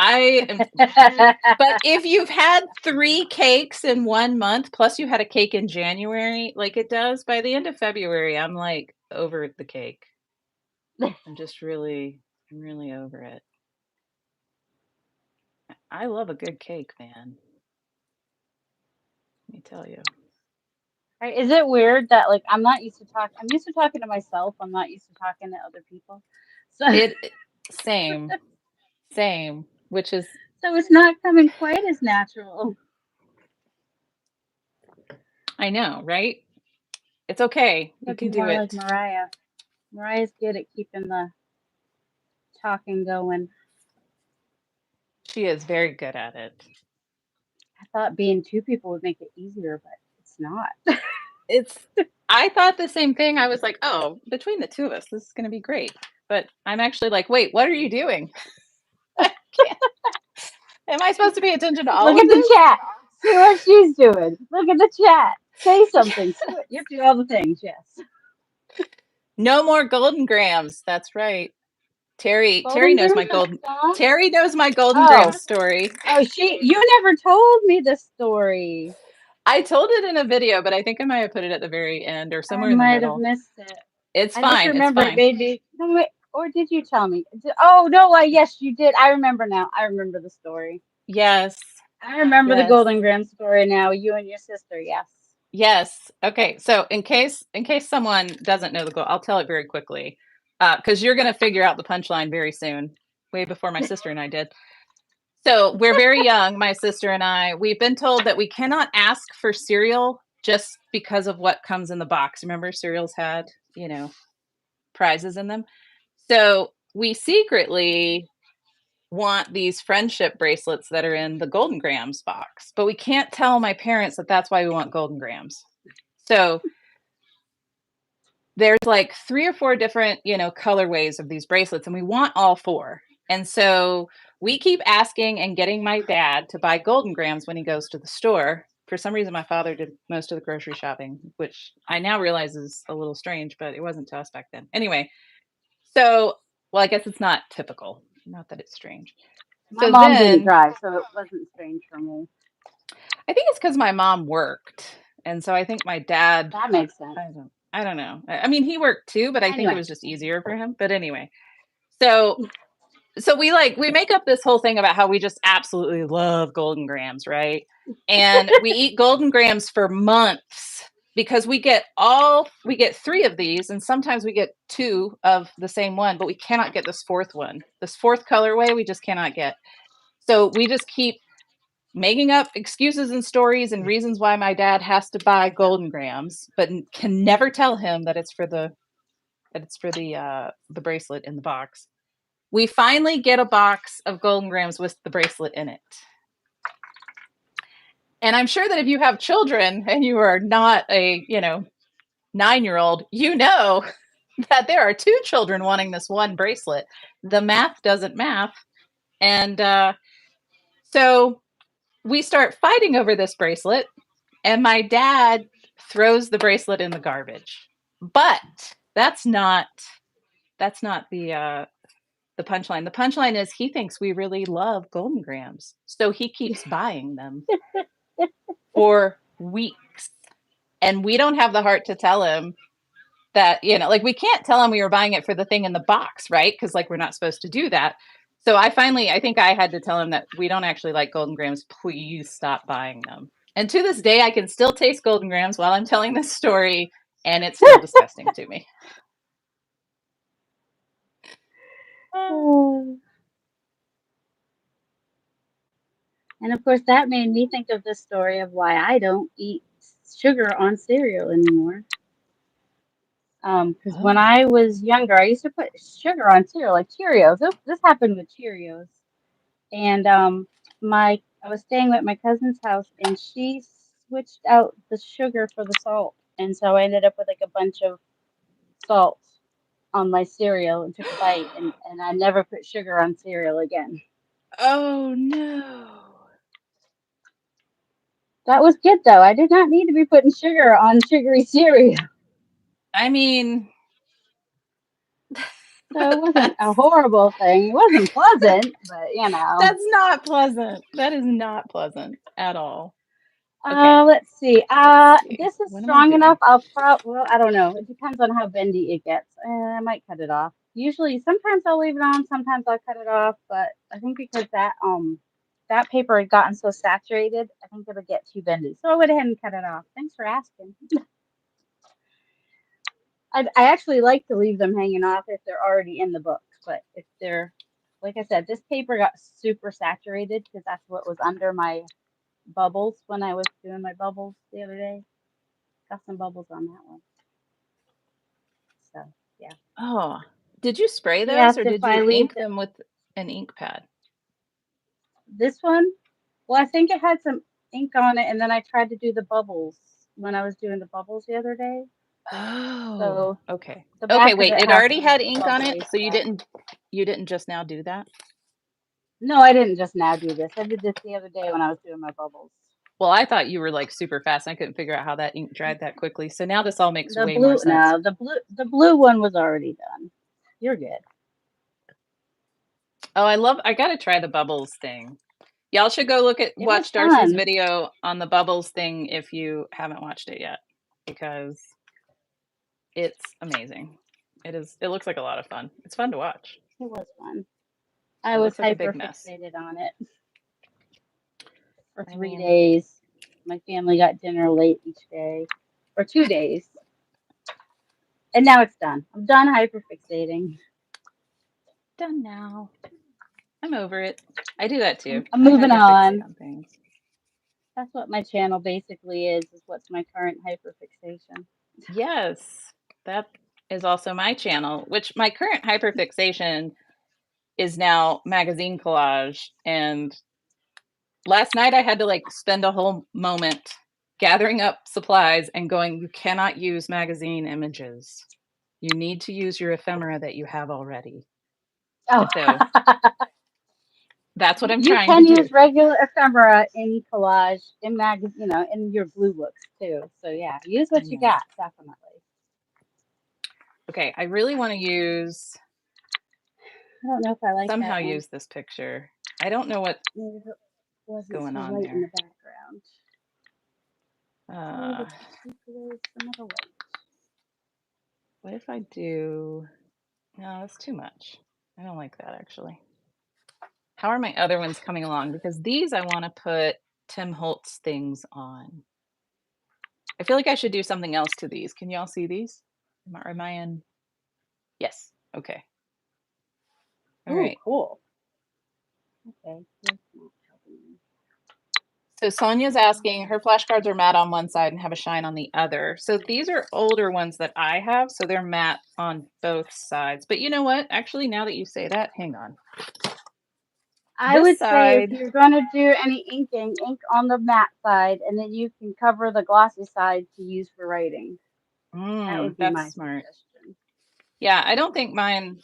I am, but if you've had 3 cakes in 1 month, plus you had a cake in January, like it does, by the end of February, I'm like over the cake. I'm really over it. I love a good cake, man. Let me tell you. Right, is it weird that like I'm not used to talk? I'm used to talking to myself. I'm not used to talking to other people. So Same, which is, so it's not coming quite as natural. I know, right? It's okay. You Gotta be can do more like it. Mariah. Mariah's good at keeping the talking going. She is very good at it. I thought being 2 people would make it easier, but it's not. I thought the same thing. I was like, oh, between the 2 of us, this is going to be great. But I'm actually like, wait, what are you doing? I can't. Am I supposed to pay attention to all Look of at the this? chat. See what she's doing. Look at the chat. Say something. See what you do all the things. Yes. No more golden grams. That's right. Terry Golden knows grams my are golden gone. Terry knows my golden Oh. gram story. Oh, you never told me the story. I told it in a video, but I think I might have put it at the very end or I somewhere in the might have middle. missed it. It's I just fine. It's remember it fine. made me. No, wait, or did you tell me? Oh no! Yes, you did. I remember now. I remember the story. Yes. I remember the Yes. Golden Graham story now. You and your sister. Yes. Yes. Okay. So in case someone doesn't know the goal, I'll tell it very quickly, because you're going to figure out the punchline very soon, way before my sister and I did. So we're very young, my sister and I. We've been told that we cannot ask for cereal just because of what comes in the box. Remember, cereals had, prizes in them. So we secretly want these friendship bracelets that are in the Golden Grams box, but we can't tell my parents that that's why we want Golden Grams. So there's like 3 or 4 different, colorways of these bracelets, and we want all 4. And so we keep asking and getting my dad to buy Golden Grams when he goes to the store. For some reason, my father did most of the grocery shopping, which I now realize is a little strange, but it wasn't to us back then. Anyway, so, well, I guess it's not typical. Not that it's strange. My So mom didn't then drive, so it wasn't strange for me. I think it's because my mom worked. And so I think my dad, That makes sense. I don't know. I mean, he worked too, but I think it Anyway, was just easier for him. But anyway, so we make up this whole thing about how we just absolutely love Golden Grams, right? And we eat Golden Grams for months because we get 3 of these, and sometimes we get 2 of the same one, but we cannot get this 4th one. This 4th colorway we just cannot get. So we just keep making up excuses and stories and reasons why my dad has to buy Golden Grams, but can never tell him that it's for the bracelet in the box. We finally get a box of Golden Grams with the bracelet in it. And I'm sure that if you have children and you are not a, 9-year-old, that there are 2 children wanting this one bracelet. The math doesn't math. And so we start fighting over this bracelet, and my dad throws the bracelet in the garbage. But that's not the punchline. The punchline is he thinks we really love Golden Grams, so he keeps buying them for weeks. And we don't have the heart to tell him that, we can't tell him we were buying it for the thing in the box, right? Because we're not supposed to do that. So I think I had to tell him that we don't actually like Golden Grams. Please stop buying them. And to this day, I can still taste Golden Grams while I'm telling this story, and it's still disgusting to me. And of course, that made me think of the story of why I don't eat sugar on cereal anymore. Because when I was younger, I used to put sugar on cereal, like Cheerios. This happened with Cheerios. And I was staying at my cousin's house, and she switched out the sugar for the salt. and so I ended up with like a bunch of salt on my cereal and took a bite, and I never put sugar on cereal again. Oh no. That was good though. I did not need to be putting sugar on sugary cereal. I mean, So it wasn't a that's horrible thing. It wasn't pleasant, but you know. that's not pleasant. That is not pleasant at all. Okay, Let's see. let's see. This is What am I strong doing? enough. Well, I don't know. It depends on how bendy it gets. I might cut it off. Usually, sometimes I'll leave it on. Sometimes I'll cut it off. But I think because that paper had gotten so saturated, I think it'll get too bendy. So I went ahead and cut it off. Thanks for asking. I actually like to leave them hanging off if they're already in the book. But if they're, like I said, this paper got super saturated because that's what was under my bubbles when I was doing my bubbles the other day. Got some bubbles on that one. So yeah. Oh, did you spray He those asked or if did I you leave ink them with an ink pad? this one. Well, I think it had some ink on it, and then I tried to do the bubbles when I was doing the bubbles the other day. Oh, So okay. the Okay, back of wait, it it has already some had ink on it, bubbly so stuff. you didn't just now do that? No, I didn't just now do this. I did this the other day when I was doing my bubbles. Well, I thought you were like super fast. I couldn't figure out how that ink dried that quickly. So now this all makes The way more blue, sense. no, the blue one was already done. You're good. Oh, I gotta try the bubbles thing. Y'all should go It was watch Darcy's fun. video on the bubbles thing if you haven't watched it yet, because it's amazing. It looks like a lot of fun. It's fun to watch. It was fun. I It was looks like a hyper big mess. fixated on it for I 3 days. My family got dinner late each day, for 2 days. And now it's done. I'm done hyperfixating. done now. I'm over it. I do that too. I'm I moving hyperfixate on. on things. That's what my channel basically is what's my current hyperfixation. Yes, that is also my channel, which my current hyperfixation is now magazine collage. And last night I had to like spend a whole moment gathering up supplies and going, you cannot use magazine images. You need to use your ephemera that you have already. Oh, So that's what I'm you trying to can do. use regular ephemera in collage, in in your blue books too. So yeah, use I what you know. got, definitely. Okay, I really want to use I don't know if I like somehow that one. use this picture. I don't know what's Maybe if it wasn't going so on white in there. the background. Oh, let's take away some of the white. What if I do? No, that's too much. I don't like that actually. How are my other ones coming along? Because these I want to put Tim Holtz things on. I feel like I should do something else to these. Can y'all see these? Am I in? Yes. Okay. All Ooh, right. cool. Okay. So Sonia's asking, her flashcards are matte on one side and have a shine on the other. So these are older ones that I have, so they're matte on both sides. But you know what? Actually, now that you say that, hang on. I This would say if side, you're going to do any inking, ink on the matte side, and then you can cover the glossy side to use for writing. That would be that's my smart. suggestion. Yeah, I don't think mine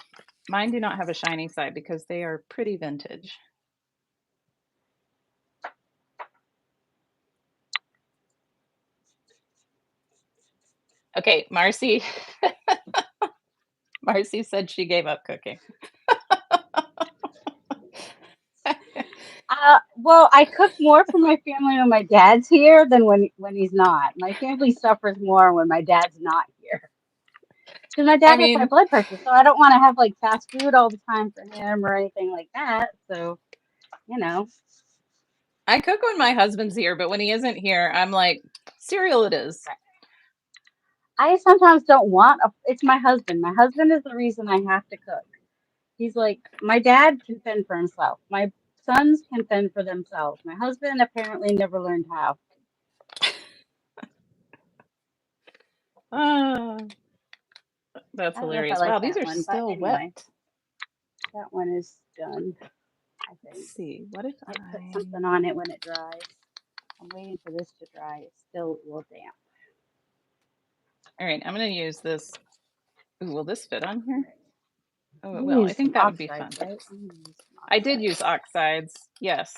do not have a shiny side because they are pretty vintage. Okay, Marcy. Marcy said she gave up cooking. Well, I cook more for my family when my dad's here than when he's not. My family suffers more when my dad's not here. Because my I dad has high mean, blood pressure, so I don't want to have like fast food all the time for him or anything like that. So, you know. I cook when my husband's here, but when he isn't here, I'm like, cereal it is. I sometimes don't want it's my husband. My husband is the reason I have to cook. He's like, my dad can fend for himself. My sons can fend for themselves. My husband apparently never learned how. Ah, that's I don't know if I hilarious. like Wow, these that are one, but still anyway, wet. that one is done, I think. Let's see. What if Might put I something on it when it dries. I'm waiting for this to dry. It's still a little damp. All right, I'm going to use this. Ooh, will this fit on here? Oh, it You will. I use some think that would be fun. oxides, right? I'm gonna use some I did oxides. use oxides, yes.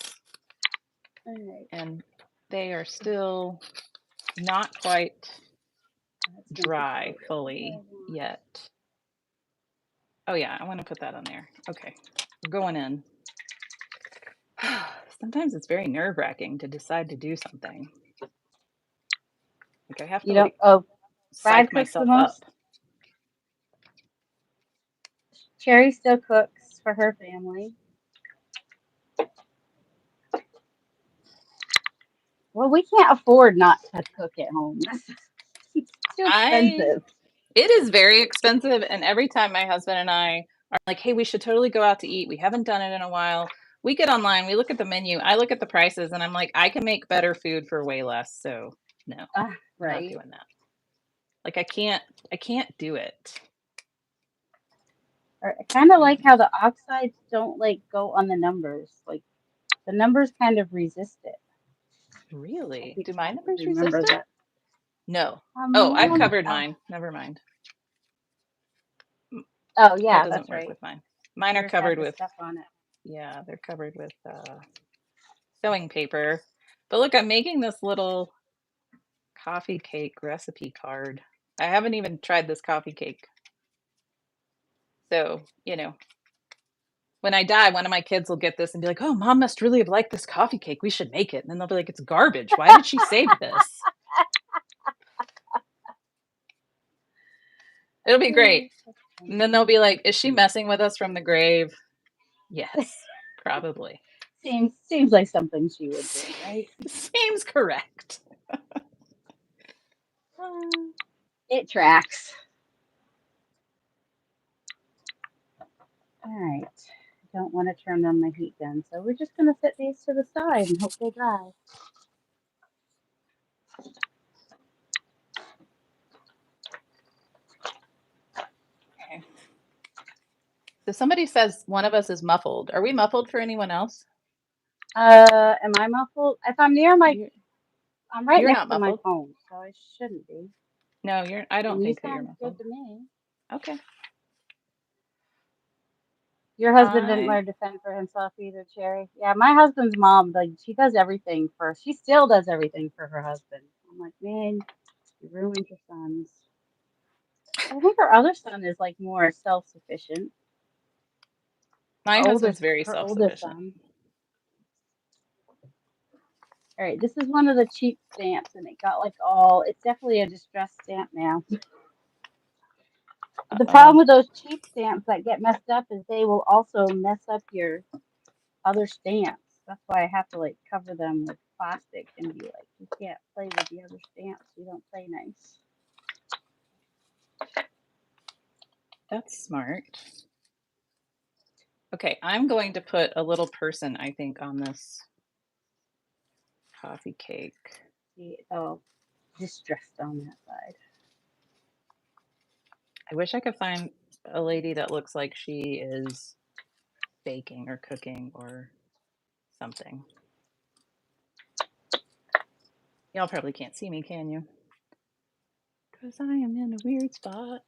All right. And they are still not quite dry fully yet. Oh yeah, I want to put that on there. Okay, we're going in. Sometimes it's very nerve-wracking to decide to do something. Like I have to like Brad psych cooks the myself most. up. Cherry still cooks for her family. Well, we can't afford not to cook at home. It's too expensive. It is very expensive, and every time my husband and I are like, hey, we should totally go out to eat. We haven't done it in a while. We get online, we look at the menu, I look at the prices, and I'm like, I can make better food for way less. So no, I'm not doing that. Like I can't do it. I kind of like how the oxides don't like go on the numbers. Like the numbers kind of resist it. Really? Do my numbers resist it? That. No. Oh, I've covered mine. Never mind. Oh yeah, that doesn't work with mine. Mine are covered with stuff on it. Yeah, they're covered with sewing paper. But look, I'm making this little coffee cake recipe card. I haven't even tried this coffee cake. So, you know, when I die, one of my kids will get this and be like, oh, Mom must really have liked this coffee cake. We should make it. And then they'll be like, it's garbage. Why did she save this? It'll be great. And then they'll be like, is she messing with us from the grave? Yes, probably. Seems like something she would do, right? Seems correct. It tracks. All right. I don't want to turn on my heat gun, so we're just going to set these to the side and hope they dry. Okay. So somebody says one of us is muffled. Are we muffled for anyone else? Am I muffled? If I'm near my, I'm right next to my phone, so I shouldn't be. No, I don't think that you're muffled. Good to me. Okay. Your husband didn't learn to fend for himself either, Cherry. Yeah, my husband's mom, like, she does everything she still does everything for her husband. I'm like, man, you ruined your sons. I think her other son is like more self-sufficient. My husband's very self-sufficient. All right, this is one of the cheap stamps, and it got like it's definitely a distressed stamp now. The problem with those cheap stamps that get messed up is they will also mess up your other stamps. That's why I have to like cover them with plastic and be like, you can't play with the other stamps. You don't play nice. That's smart. Okay, I'm going to put a little person, I think, on this coffee cake. Oh, distressed on that side. I wish I could find a lady that looks like she is baking or cooking or something. Y'all probably can't see me, can you? Because I am in a weird spot.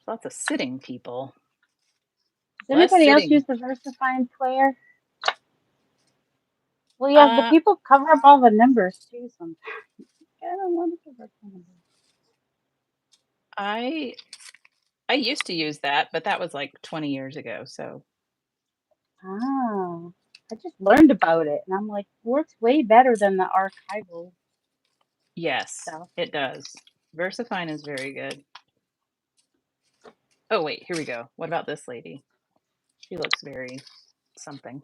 Lots of sitting people. Does anybody else use the VersaFine Claire? Well, yeah, the people cover up all the numbers too sometimes. I don't want to cover up the numbers. I used to use that, but that was like 20 years ago, so. Oh, I just learned about it, and I'm like, works way better than the archival. Yes, stuff. It does. VersaFine is very good. Oh, wait, here we go. What about this lady? She looks very something.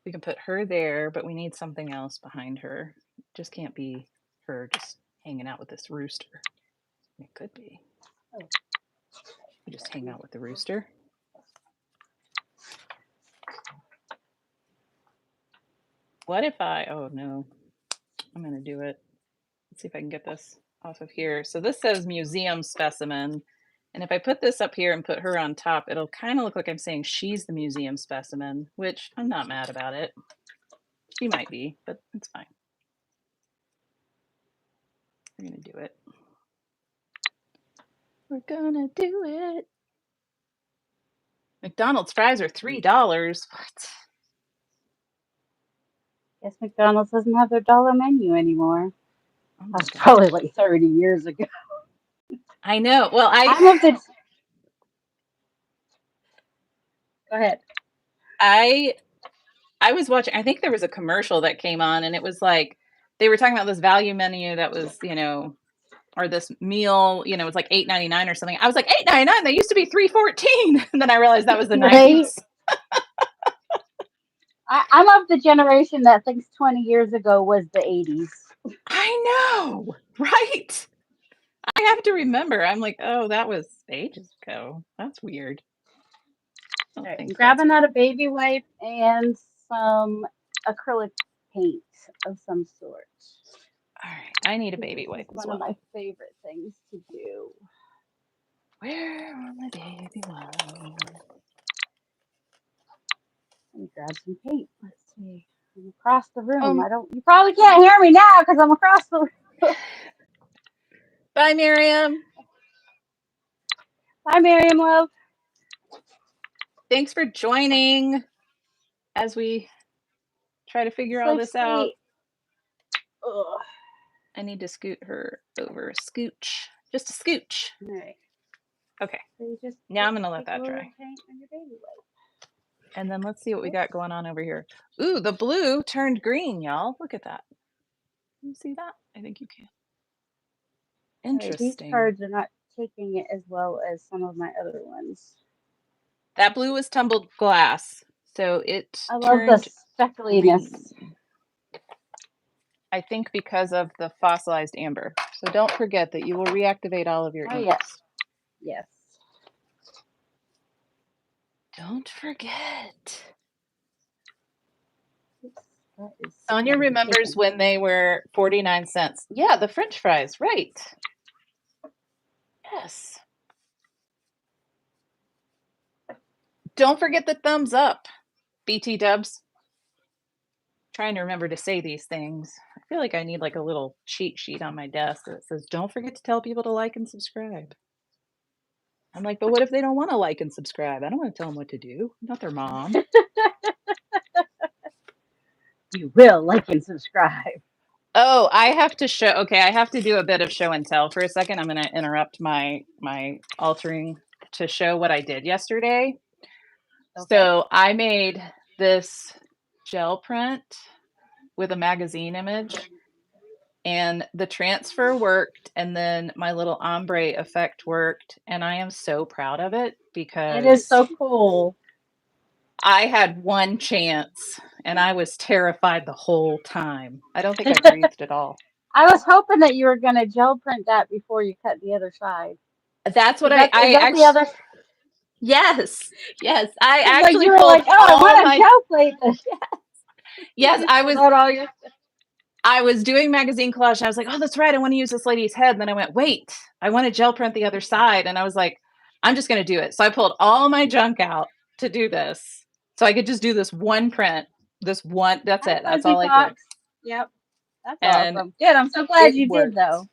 We can put her there, but we need something else behind her. Just can't be her just hanging out with this rooster. It could be. Oh. You just hang out with the rooster. What if oh no, I'm going to do it. Let's see if I can get this off of here. So this says museum specimen. And if I put this up here and put her on top, it'll kind of look like I'm saying she's the museum specimen, which I'm not mad about it. She might be, but it's fine. We're going to do it. We're going to do it. McDonald's fries are $3. What? Guess McDonald's doesn't have their dollar menu anymore. Oh That's probably like 30 years ago. I know. Well, I'm of the... Go ahead. I was watching, I think there was a commercial that came on, and it was like, they were talking about this value menu that was, you know, or this meal, you know, it's like $8.99 or something. I was like, $8.99? They used to be $3.14. And then I realized that was the 90s. I'm of the generation that thinks 20 years ago was the 80s. I know, right? I have to remember. I'm like, oh, that was ages ago. That's weird. All right, I'm grabbing out a baby wipe and some acrylic paint of some sort. All right, I need a baby wipe as well. One of my favorite things to do. Where are my baby wipes? Let me grab some paint. Let's see. I'm across the room. You probably can't hear me now because I'm across the room. Bye, Miriam. Bye, Miriam, love. Thanks for joining as we try to figure all this out. Ugh. I need to scoot her over. Scooch. Just a scooch. All right. Okay. So now I'm going to let that dry. And then let's see what we got going on over here. Ooh, the blue turned green, y'all. Look at that. Can you see that? I think you can. Interesting. These cards are not taking it as well as some of my other ones. That blue was tumbled glass, so it I love the speckliness. I think because of the fossilized amber. So don't forget that you will reactivate all of your inks. Yes. Yes. Don't forget. Sonia remembers when they were 49 cents. Yeah, the French fries, right. Yes. Don't forget the thumbs up, BT dubs. Trying to remember to say these things. I feel like I need like a little cheat sheet on my desk that says, don't forget to tell people to like and subscribe. I'm like, but what if they don't want to like and subscribe? I don't want to tell them what to do. I'm not their mom. You will like and subscribe. Oh, I have to show. Okay, I have to do a bit of show and tell for a second. I'm going to interrupt my altering to show what I did yesterday. Okay. So I made this gel print with a magazine image, and the transfer worked, and then my little ombre effect worked, and I am so proud of it because it is so cool. I had one chance, and I was terrified the whole time. I don't think I breathed at all. I was hoping that you were going to gel print that before you cut the other side. That's what I actually. The other... Yes. I actually you were pulled like, oh, I want to gel plate this. Yes, I was doing magazine collage, and I was like, oh, that's right. I want to use this lady's head. And then I went, wait, I want to gel print the other side. And I was like, I'm just going to do it. So I pulled all my junk out to do this. So I could just do this one print. That's it. That's all I did. Yep. That's awesome. Good. I'm so glad you did, though.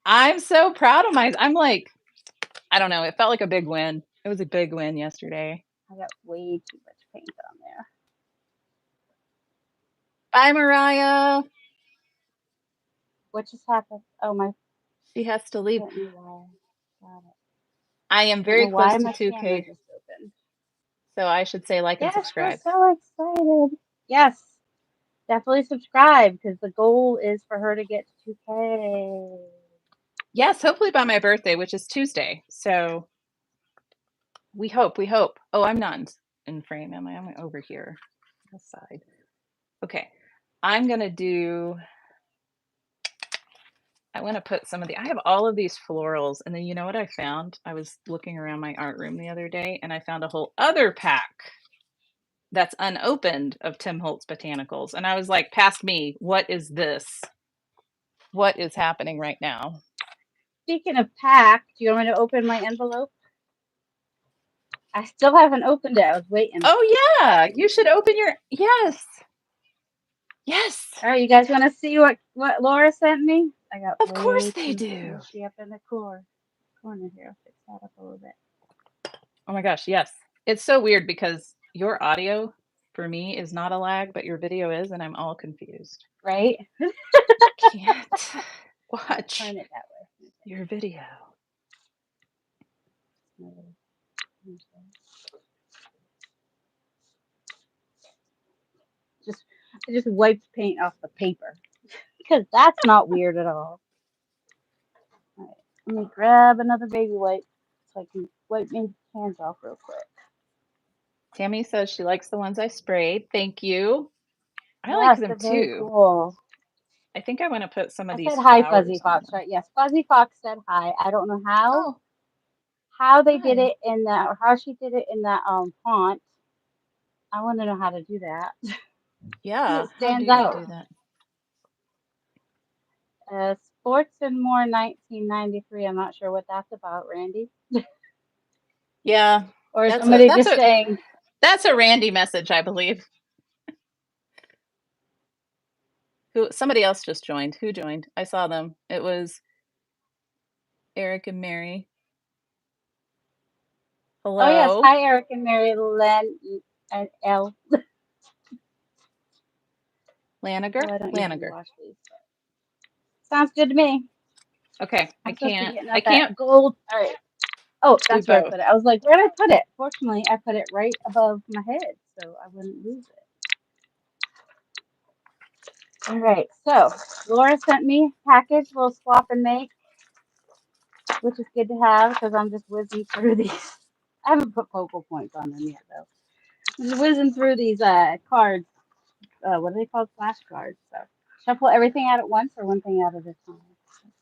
I'm so proud of I'm like, I don't know. It felt like a big win. It was a big win yesterday. I got way too much paint on there. Bye, Mariah. What just happened? Oh, she has to leave. I am very close to 2K. So I should say like and subscribe. I'm so excited. Yes. Definitely subscribe because the goal is for her to get to 2K. Yes, hopefully by my birthday, which is Tuesday. So we hope. Oh, I'm not in frame, am I? I'm over here on the side. Okay. I want to put some of I have all of these florals, and then you know what I found? I was looking around my art room the other day, and I found a whole other pack that's unopened of Tim Holtz botanicals. And I was like, past me, what is this? What is happening right now? Speaking of pack, do you want me to open my envelope? I still haven't opened it. I was waiting. Oh, yeah. You should open your... Yes. Yes. All right, you guys want to see what Laura sent me? I got Of course way they too do. mushy up in the corner here. I'll fix that up a little bit. Oh my gosh, yes. It's so weird because your audio for me is not a lag, but your video is, and I'm all confused. Right? I can't watch Turn it that way. your video. I just wiped paint off the paper because that's not weird at all. All right, let me grab another baby wipe so I can wipe my hands off real quick. Tammy says she likes the ones I sprayed. Thank you. I like Yes, them they're very too. cool. I think I want to put some of I these said hi, flowers Fuzzy on Fox, them. right? Yes, Fuzzy Fox said hi. I don't know Oh, how they did hi. it in that, or how she did it in that font. I want to know how to do that. Yeah, It how do stands you out. do that? Sports and More 1993. I'm not sure what that's about, Randy. Yeah, Or that's somebody just saying, a Randy message, I believe. Somebody else just joined. Who joined? I saw them. It was Eric and Mary. Hello. Oh yes, hi Eric and Mary, Len and L. Laniger. Oh, I don't usually Laniger. watch these. Sounds good to me. Okay, I'm supposed to be getting I out that can't gold. All right. Oh, do that's where I both. put it. I was like, where did I put it? Fortunately, I put it right above my head, so I wouldn't lose it. All right. So Laura sent me a package, little swap and make, which is good to have because I'm just whizzing through these. I haven't put focal points on them yet, though. I'm just whizzing through these cards. What are they called? Flashcards. So, should I pull everything out at once or one thing out at a time?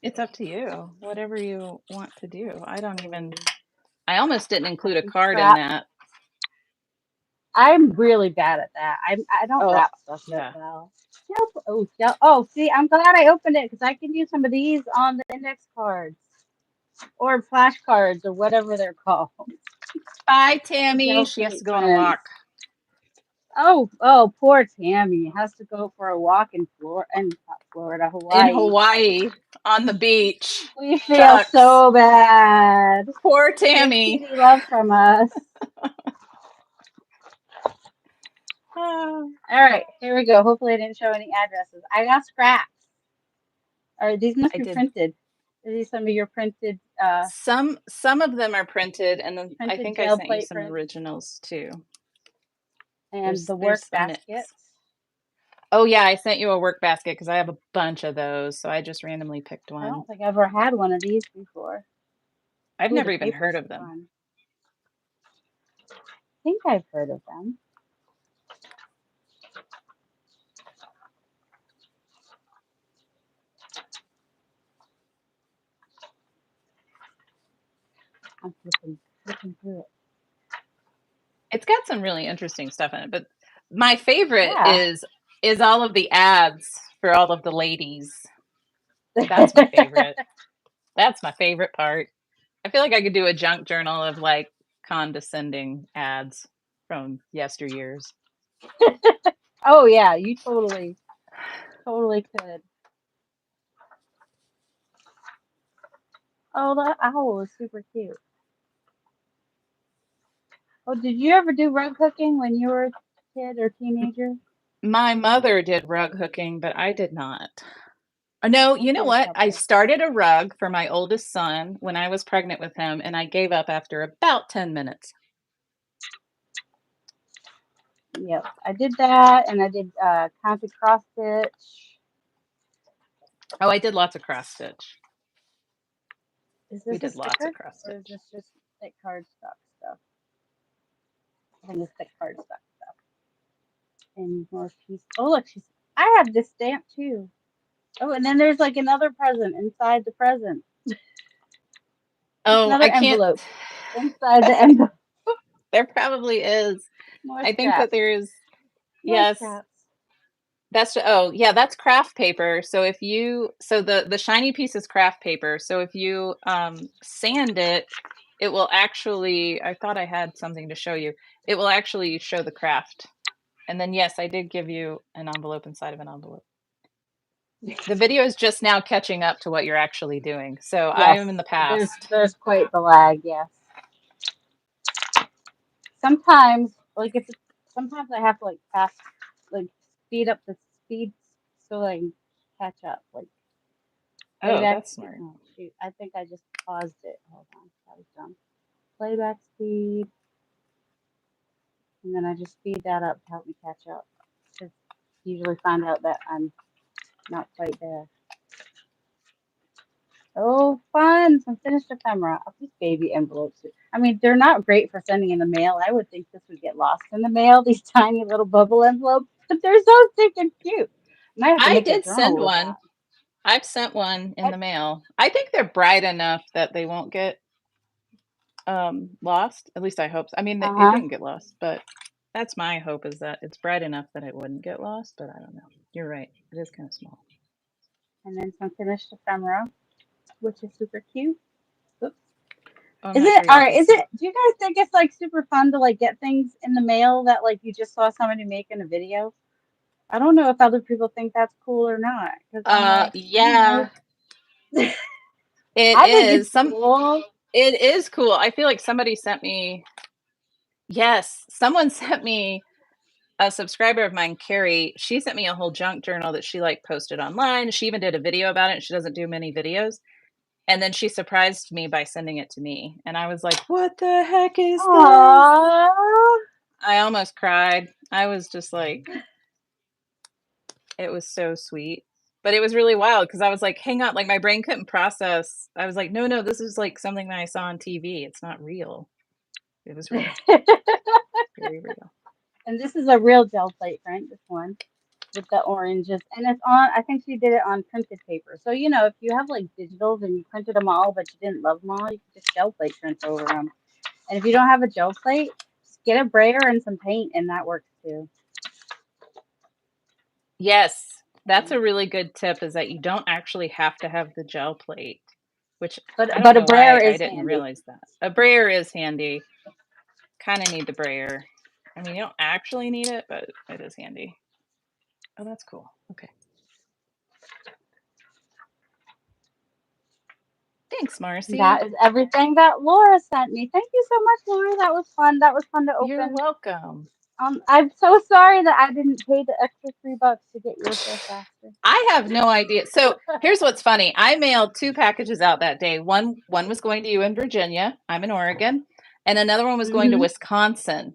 It's up to you. Whatever you want to do. I almost didn't include a card in that. I'm really bad at that. I don't wrap stuff that well. Oh, see, I'm glad I opened it because I can use some of these on the index cards or flashcards or whatever they're called. Bye, Tammy. She has to go on a walk. Oh, poor Tammy has to go for a walk in Florida, Hawaii. In Hawaii, on the beach. We feel so bad. Poor Tammy. Kitty love from us. All right, here we go. Hopefully I didn't show any addresses. I got scraps. All right, these must be printed. Are these some of your printed? Some of them are printed, and then I think I sent you some originals too. And the work baskets. Oh yeah, I sent you a work basket because I have a bunch of those, so I just randomly picked one. I don't think I've ever had one of these before. I've never even heard of them. Fun. I think I've heard of them. I'm flipping through it. It's got some really interesting stuff in it, but my favorite is all of the ads for all of the ladies. That's my favorite. That's my favorite part. I feel like I could do a junk journal of like condescending ads from yesteryears. Oh yeah, you totally could. Oh, that owl is super cute. Oh, did you ever do rug hooking when you were a kid or teenager? My mother did rug hooking, but I did not. No, you know what? I started a rug for my oldest son when I was pregnant with him, and I gave up after about 10 minutes. Yep, I did that, and I did counted cross stitch. Oh, I did lots of cross stitch. We did lots of cross stitch. Or is this just thick cardstock stuff? I think it's thick cardstock stuff. And more pieces. Oh, look, I have this stamp too. Oh, and then there's like another present inside the present. Oh, another envelope inside the envelope. There probably is. I think that there's yes. That's that's craft paper. So if you the shiny piece is craft paper. So if you sand it, it will actually. I thought I had something to show you. It will actually show the craft And then, yes, I did give you an envelope inside of an envelope. The video is just now catching up to what you're actually doing. So Yes, I am in the past. There's quite the lag, yes. Sometimes, like sometimes I have to like speed up the speed so I can catch up. Like Oh, playback. that's smart. Oh, shoot, I think I just paused it. Hold on, that was dumb. Playback speed, and then I just speed that up to help me catch up. Because usually find out that I'm not quite there. Oh, fun! Some finished ephemera. Oh, these baby envelopes. I mean, they're not great for sending in the mail. I would think this would get lost in the mail, these tiny little bubble envelopes, but they're so thick and cute. Might have to I make a did send journal with one. that. I've sent one in the mail. I think they're bright enough that they won't get lost. At least I hope so. I mean, it didn't get lost, but that's my hope, is that it's bright enough that it wouldn't get lost, but I don't know. You're right. It is kind of small. And then some finished ephemera, which is super cute. Oops. I'm Is not it sure all y'all right? can Is see. it? Do you guys think it's like super fun to like get things in the mail that like you just saw somebody make in a video? I don't know if other people think that's cool or not. Because I'm like, Yeah, it I think is. it's cool. It is cool. I feel like somebody sent me. Yes, someone sent me, a subscriber of mine, Carrie. She sent me a whole junk journal that she like posted online. She even did a video about it. She doesn't do many videos. And then she surprised me by sending it to me. And I was like, what the heck is this? Aww. I almost cried. I was just like, it was so sweet. But it was really wild because I was like, hang on, like my brain couldn't process. I was like, no, this is like something that I saw on TV. It's not real. It was real. Very real. And this is a real gel plate print, this one, with the oranges. And it's on, I think she did it on printed paper. So, you know, if you have like digitals and you printed them all, but you didn't love them all, you can just gel plate print over them. And if you don't have a gel plate, just get a brayer and some paint, and that works too. Yes, that's a really good tip, is that you don't actually have to have the gel plate, which I don't But a know brayer why I is didn't handy. realize that. A brayer is handy. Kind of need the brayer. I mean, you don't actually need it, but it is handy. Oh, that's cool. Okay. Thanks, Marcy. That is everything that Laura sent me. Thank you so much, Laura. That was fun. That was fun to open. You're welcome. I'm so sorry that I didn't pay the extra $3 to get yours there faster. I have no idea. So here's what's funny. I mailed 2 packages out that day. One was going to you in Virginia. I'm in Oregon. And another one was going to Wisconsin.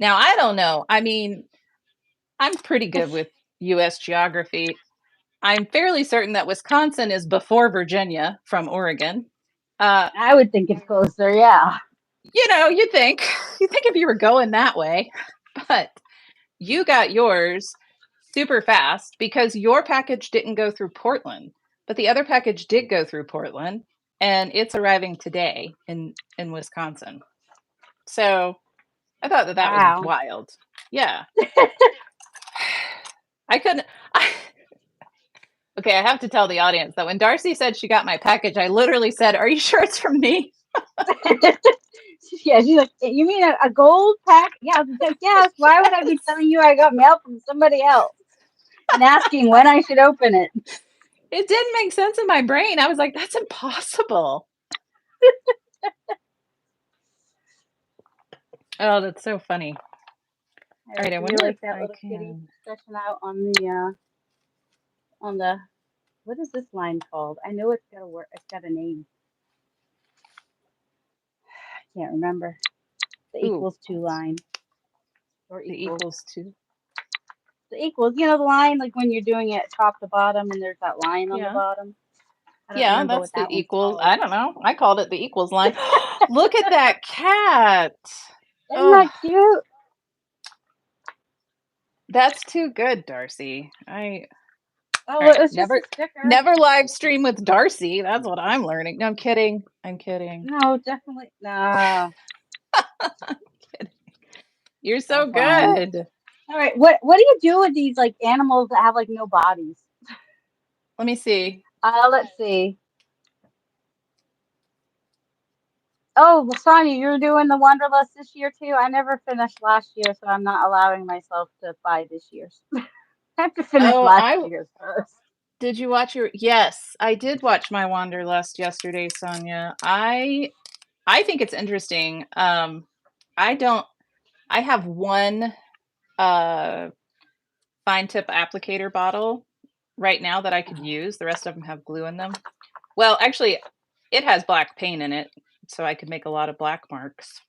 Now, I don't know. I mean, I'm pretty good with U.S. geography. I'm fairly certain that Wisconsin is before Virginia from Oregon. I would think it's closer, yeah. You know, you'd think if you were going that way, but you got yours super fast because your package didn't go through Portland, but the other package did go through Portland, and it's arriving today in Wisconsin. So I thought that was wild. Yeah. I couldn't. Okay, I have to tell the audience that when Darcy said she got my package, I literally said, "Are you sure it's from me?" Yeah, she's like, "You mean a gold pack?" Yeah, yes. Why would I be telling you I got mail from somebody else and asking when I should open it? It didn't make sense in my brain. I was like, "That's impossible." Oh, that's so funny. All right, I wonder like if that I little can. kitty stretching out on the what is this line called? I know it's got a word. It's got a name. I can't remember. The equals to line. Or the equals to. The equals. You know the line, like when you're doing it top to bottom, and there's that line on the bottom. I don't remember That's what that the one's equals. called. I don't know. I called it the equals line. Look at that cat. Isn't that cute? That's too good, Darcy. It's just a sticker. Never live stream with Darcy. That's what I'm learning. No, I'm kidding. No, definitely no. I'm kidding. You're so good. All right, what do you do with these like animals that have like no bodies? Let me see. Let's see. Oh, well, Sonia, you're doing the Wanderlust this year too? I never finished last year, so I'm not allowing myself to buy this year's. I have to finish Oh, last year's first. did you watch your? Yes, I did watch my Wanderlust yesterday, Sonia. I think it's interesting. I have one fine tip applicator bottle right now that I could use. The rest of them have glue in them. Well, actually, it has black paint in it, so I could make a lot of black marks.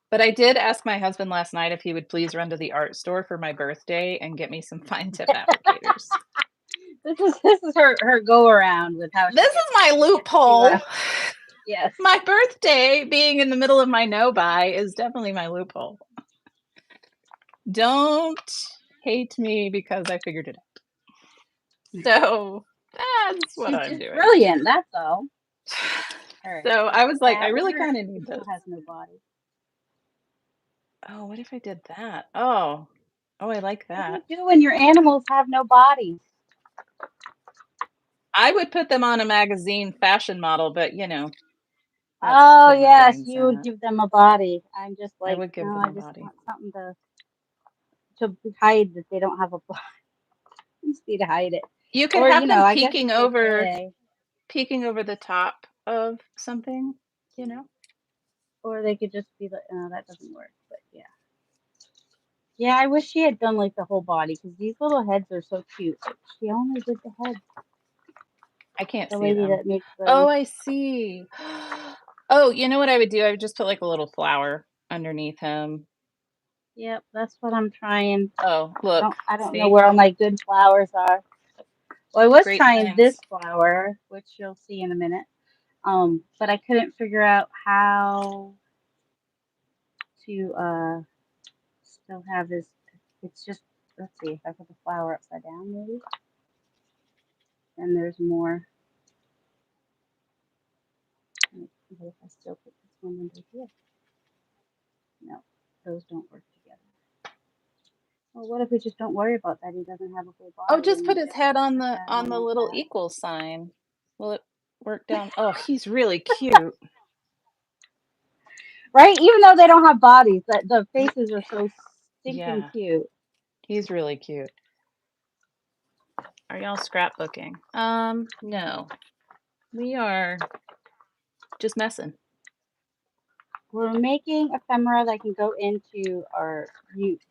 But I did ask my husband last night if he would please run to the art store for my birthday and get me some fine tip applicators. This is her go around with how. This is my loophole. Yes. My birthday being in the middle of my no buy is definitely my loophole. Don't hate me because I figured it out. So that's what I'm doing. Brilliant. That's all. Right. So I was like, I really kind of need this. Has no body. Oh, what if I did that? Oh, I like that. What do you do when your animals have no bodies? I would put them on a magazine fashion model, but you know. Oh yes, you would give them a body. I'm just like, I would give them I just want something to hide that they don't have a body. Just need to hide it. You could have them peeking over the top of something, you know. Or they could just be like, no, that doesn't work. But yeah. Yeah, I wish she had done like the whole body because these little heads are so cute. She only did the head. I can't the see lady them. That makes the... Oh, I see. Oh, you know what I would do? I would just put like a little flower underneath him. Yep, that's what I'm trying. Oh, look. I don't know where all my good flowers are. Well, I was trying this flower, which you'll see in a minute. But I couldn't figure out how to still have this. It's just, let's see, if I put the flower upside down, maybe. Then there's more. What if I still put this one under here? No, those don't work together. Well, what if we just don't worry about that? He doesn't have a full body. Oh, just put his head on the little equal sign. Will it work down? Oh, he's really cute. Right? Even though they don't have bodies, the faces are so stinking cute. He's really cute. Are y'all scrapbooking? No. We are just messing. We're making ephemera that can go into our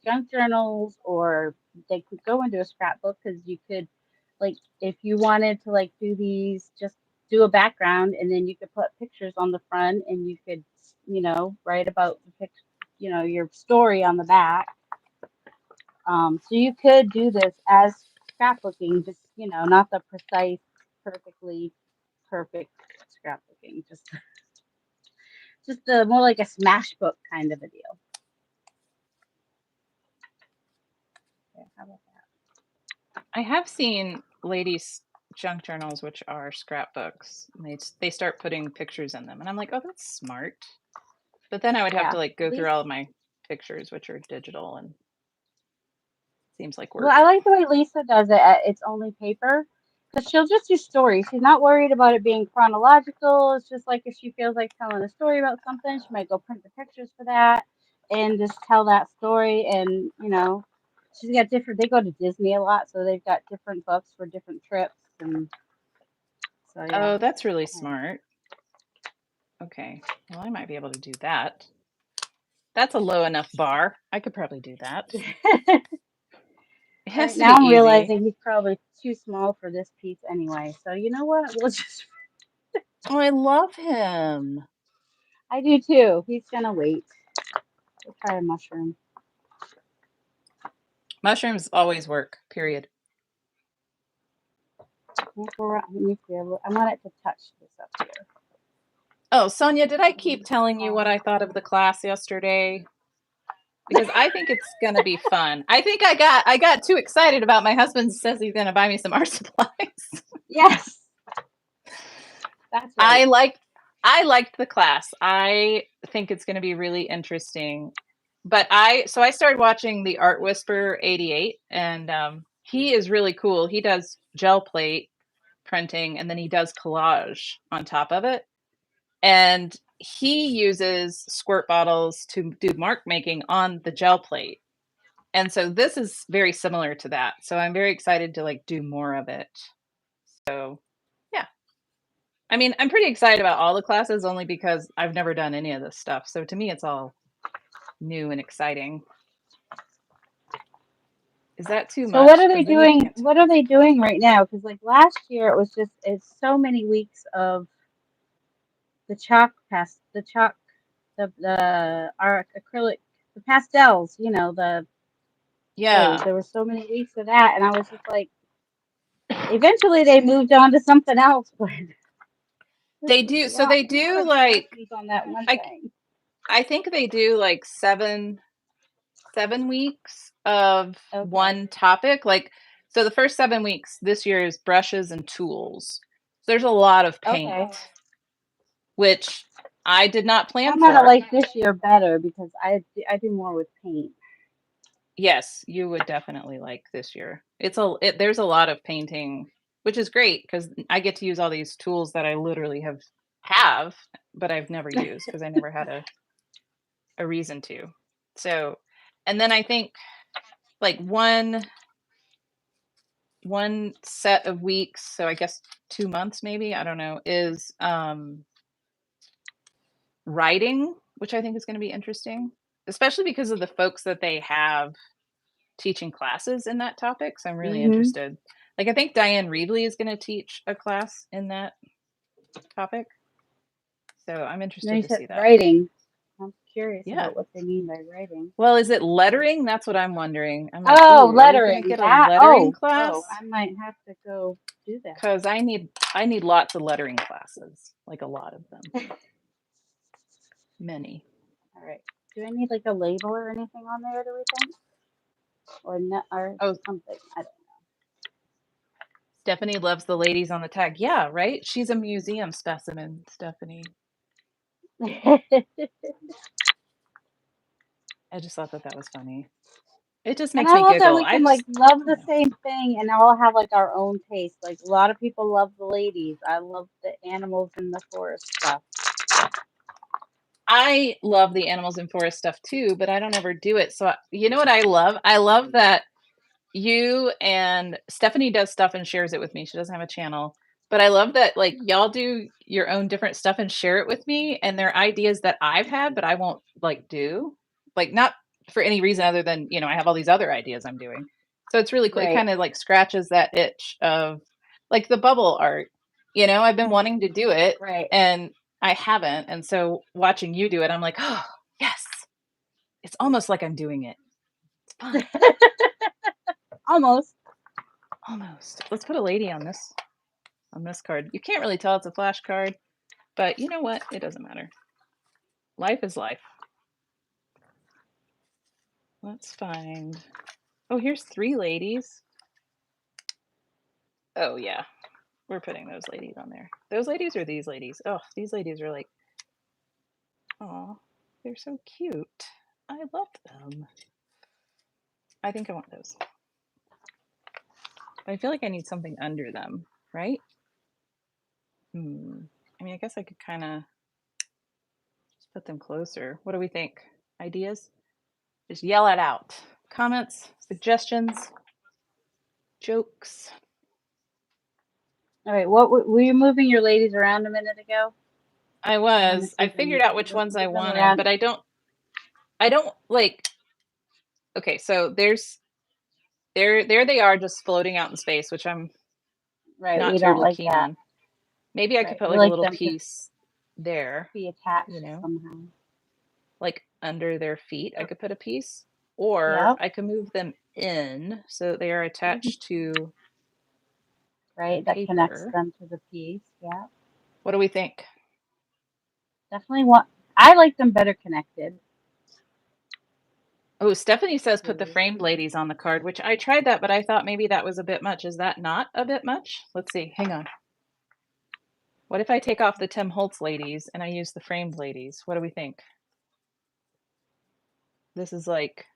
junk journals, or they could go into a scrapbook, because you could, like, if you wanted to, like, do these, just do a background, and then you could put pictures on the front, and you could, write about the picture, your story on the back. So you could do this as scrapbooking, just, not the precise, perfectly perfect scrapbooking, just more like a smash book kind of a deal. Okay, how about that? I have seen ladies' junk journals, which are scrapbooks. They start putting pictures in them, and I'm like, oh, that's smart. But then I would have to like go through all of my pictures, which are digital, and seems like work. Well, I like the way Lisa does it. It's only paper, because she'll just do stories. She's not worried about it being chronological. It's just like if she feels like telling a story about something, she might go print the pictures for that and just tell that story. And she's got different. They go to Disney a lot, so they've got different books for different trips. And so yeah. Oh, that's really smart. Okay, well, I might be able to do that. That's a low enough bar. I could probably do that. It has to now be I'm easy. realizing he's probably too small for this piece anyway. So you know what? We'll just. Oh, I love him. I do too. He's gonna wait. We'll try a mushroom. Mushrooms always work. Period. I want it to touch this up here. Oh, Sonia, did I keep telling you what I thought of the class yesterday? Because I think it's gonna be fun. I think I got too excited about my husband says he's gonna buy me some art supplies. Yes. That's right. I liked the class. I think it's gonna be really interesting. But I started watching the Art Whisperer 88, and he is really cool. He does gel plate printing, and then he does collage on top of it. And he uses squirt bottles to do mark making on the gel plate. And so this is very similar to that. So I'm very excited to like do more of it. So yeah. I mean, I'm pretty excited about all the classes only because I've never done any of this stuff. So to me, it's all new and exciting. Is that too much? So what are they doing? What are they doing right now? Because like last year, it's so many weeks of the our acrylic, the pastels. You know, Yeah. there were so many weeks of that, and I was just like, eventually they moved on to something else. But they do. So they do like on that one thing. I think they do like 7 weeks of one topic. Like, so the first 7 weeks this year is brushes and tools. So there's a lot of paint, which I did not plan I'm for. gonna like this year better because I do more with paint. Yes, you would definitely like this year. There's a lot of painting, which is great because I get to use all these tools that I literally have, but I've never used because I never had a reason to. So, and then I think like one set of weeks, so I guess 2 months maybe, I don't know, is writing, which I think is going to be interesting, especially because of the folks that they have teaching classes in that topic. So I'm really interested. Like I think Diane Reedley is going to teach a class in that topic. So I'm interested to see that. Writing. I'm curious about what they mean by writing. Well, is it lettering? That's what I'm wondering. I'm like, lettering. Get a lettering class? I might have to go do that. Because I need lots of lettering classes, like a lot of them. Many. All right. Do I need like a label or anything on there, do we think? Or no, or something? I don't know. Stephanie loves the ladies on the tag. Yeah, right? She's a museum specimen, Stephanie. I just thought that was funny. It just makes me giggle. That we can like love the same thing and all have like our own taste. Like a lot of people love the ladies. I love the animals in the forest stuff. I love the animals in forest stuff too, but I don't ever do it. So you know what I love? I love that you and Stephanie does stuff and shares it with me. She doesn't have a channel, but I love that like y'all do your own different stuff and share it with me. And they're ideas that I've had, but I won't like do, like not for any reason other than, you know, I have all these other ideas I'm doing. So it's really cool. It kind of like scratches that itch of like the bubble art, you know, I've been wanting to do it and I haven't. And so watching you do it, I'm like, oh yes, it's almost like I'm doing it. It's fun. Almost. Let's put a lady on this card. You can't really tell it's a flash card, but you know what? It doesn't matter. Life is life. Let's find. Oh, here's 3 ladies. Oh yeah, we're putting those ladies on there. Those ladies or these ladies? Oh, these ladies are like, oh, they're so cute. I love them. I think I want those. But I feel like I need something under them, right? I mean, I guess I could kind of just put them closer. What do we think? Ideas? Just yell it out. Comments, suggestions, jokes. All right. What were you moving your ladies around a minute ago? I was. I figured out which ones I wanted, but I don't like. Okay, so there they are, just floating out in space, which I'm not terribly keen on. Maybe I could put like a little piece there, be attached, you know, somehow. Like under their feet. I could put a piece, or I could move them in so they are attached to. Right, that connects them to the piece. Yeah. What do we think? Definitely I like them better connected. Oh, Stephanie says put the framed ladies on the card, which I tried that, but I thought maybe that was a bit much. Is that not a bit much? Let's see. Hang on. What if I take off the Tim Holtz ladies and I use the framed ladies? What do we think? This is like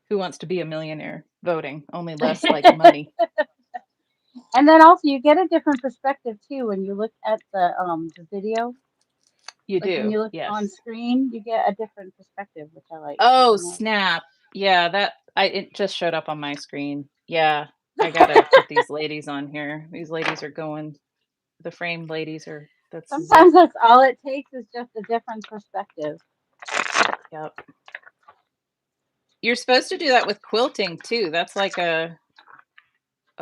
Who Wants to Be a Millionaire voting, only less like money. And then also you get a different perspective too when you look at the video. You Like when do, you look on yes. screen, you get a different perspective, which I like Oh, very much. snap. Yeah, it just showed up on my screen. Yeah, I gotta put these ladies on here. These ladies are going, the framed ladies are, that's it. Sometimes that's all it takes is just a different perspective. Yep. You're supposed to do that with quilting too. That's like a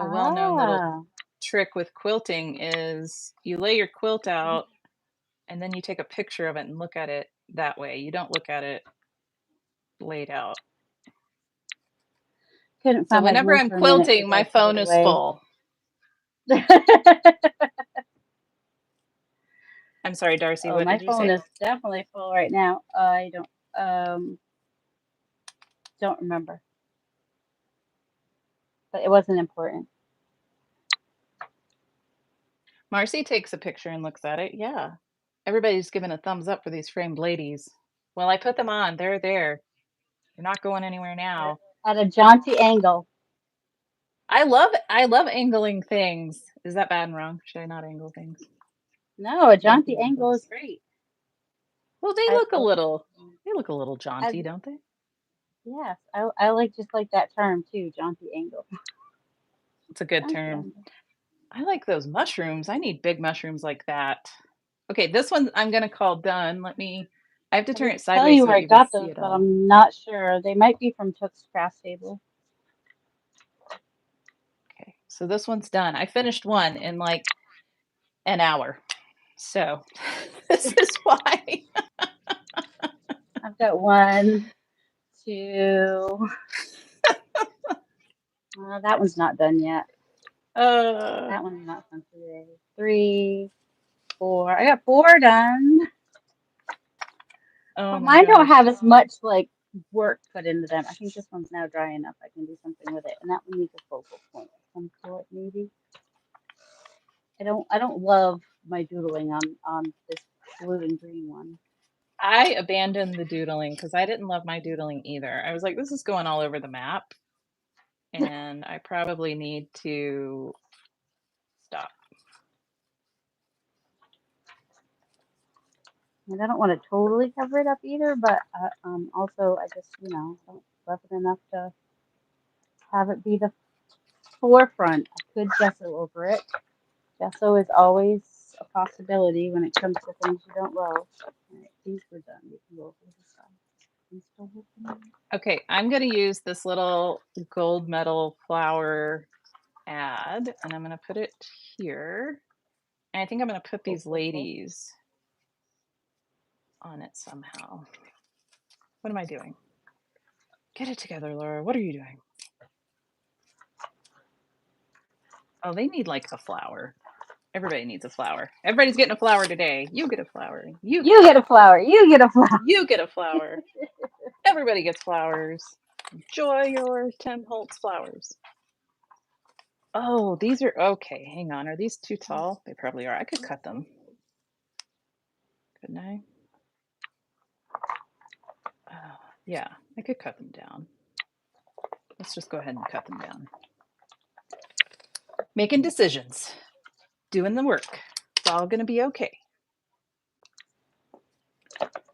well-known little Ah, trick with quilting is you lay your quilt out and then you take a picture of it and look at it that way. You don't look at it laid out. couldn't So find my whenever glue I'm for a minute quilting, because I my put it phone is away. full. I'm sorry, Darcy, Oh, what my did you phone say? is definitely full right now. I don't remember, but it wasn't important. Marcy takes a picture and looks at it. Yeah. Everybody's giving a thumbs up for these framed ladies. Well, I put them on. They're there. They're not going anywhere now. At a jaunty angle. I love angling things. Is that bad and wrong? Should I not angle things? No, a Make jaunty the angle angles. is great. Well, they I, look a little jaunty, I, don't they? yes, I like just like that term too, jaunty angle. It's a good Jaunty term. angle. I like those mushrooms. I need big mushrooms like that. Okay, this one I'm gonna call done. I have to I turn would it tell sideways you so where that I you can got see those, it but all. I'm not sure. They might be from Took's Craft Table. Okay, so this one's done. I finished one in like an hour. So this is why. I've got one, two. That one's not done yet. Uh, That one's not done today. 3, 4. I got 4 done. oh But my mine don't gosh. have as much like work put into them. I think this one's now dry enough. I can do something with it, and that one needs a focal point of some sort, maybe. I don't love my doodling on this blue and green one. I abandoned the doodling because I didn't love my doodling either. I was like, this is going all over the map, and I probably need to stop. And I don't want to totally cover it up either, but also I just don't love it enough to have it be the forefront. I could gesso over it. Gesso is always a possibility when it comes to things you don't love. All right, these were done. We can go over this side. I'm still working. Okay, I'm going to use this little gold medal flower ad, and I'm going to put it here. And I think I'm going to put these ladies on it somehow. What am I doing? Get it together, Laura. What are you doing? Oh, they need like a flower. Everybody needs a flower. Everybody's getting a flower today. You get a flower. You get a flower. You get a flower. You get a flower. Everybody gets flowers. Enjoy your 10 Holtz flowers. Oh, these are okay. Hang on. Are these too tall? They probably are. I could cut them. Couldn't I? Yeah, I could cut them down. Let's just go ahead and cut them down. Making decisions. Doing the work. It's all going to be okay.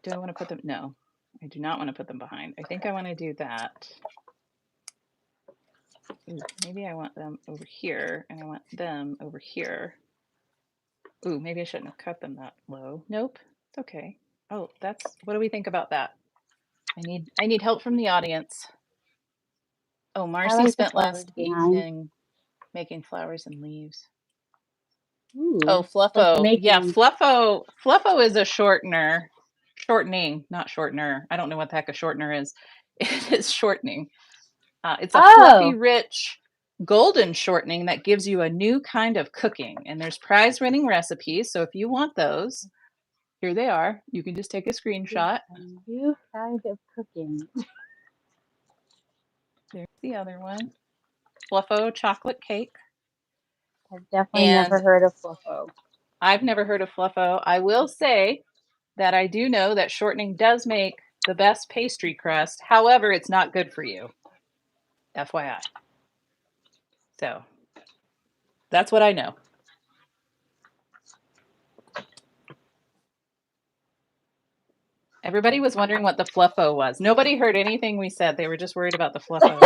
Do I want to put them? No, I do not want to put them behind. I think I want to do that. Ooh, maybe I want them over here and I want them over here. Ooh, maybe I shouldn't have cut them that low. Nope, it's okay. Oh, what do we think about that? I need help from the audience. Oh, I Marcy like the spent flowers last behind. evening making flowers and leaves. Ooh, Oh, like Fluffo. Yeah, making. Fluffo is a shortener. Shortening, not shortener. I don't know what the heck a shortener is. It is shortening. It's a fluffy, Oh, rich, golden shortening that gives you a new kind of cooking. And there's prize-winning recipes. So if you want those, here they are. You can just take a screenshot. a new kind of cooking. There's the other one. Fluffo chocolate cake. I've definitely And never heard of Fluffo. I've never heard of Fluffo. I will say that I do know that shortening does make the best pastry crust. However, it's not good for you. FYI. So That's what I know. Everybody was wondering what the fluffo was. Nobody heard anything we said. They were just worried about the fluffo.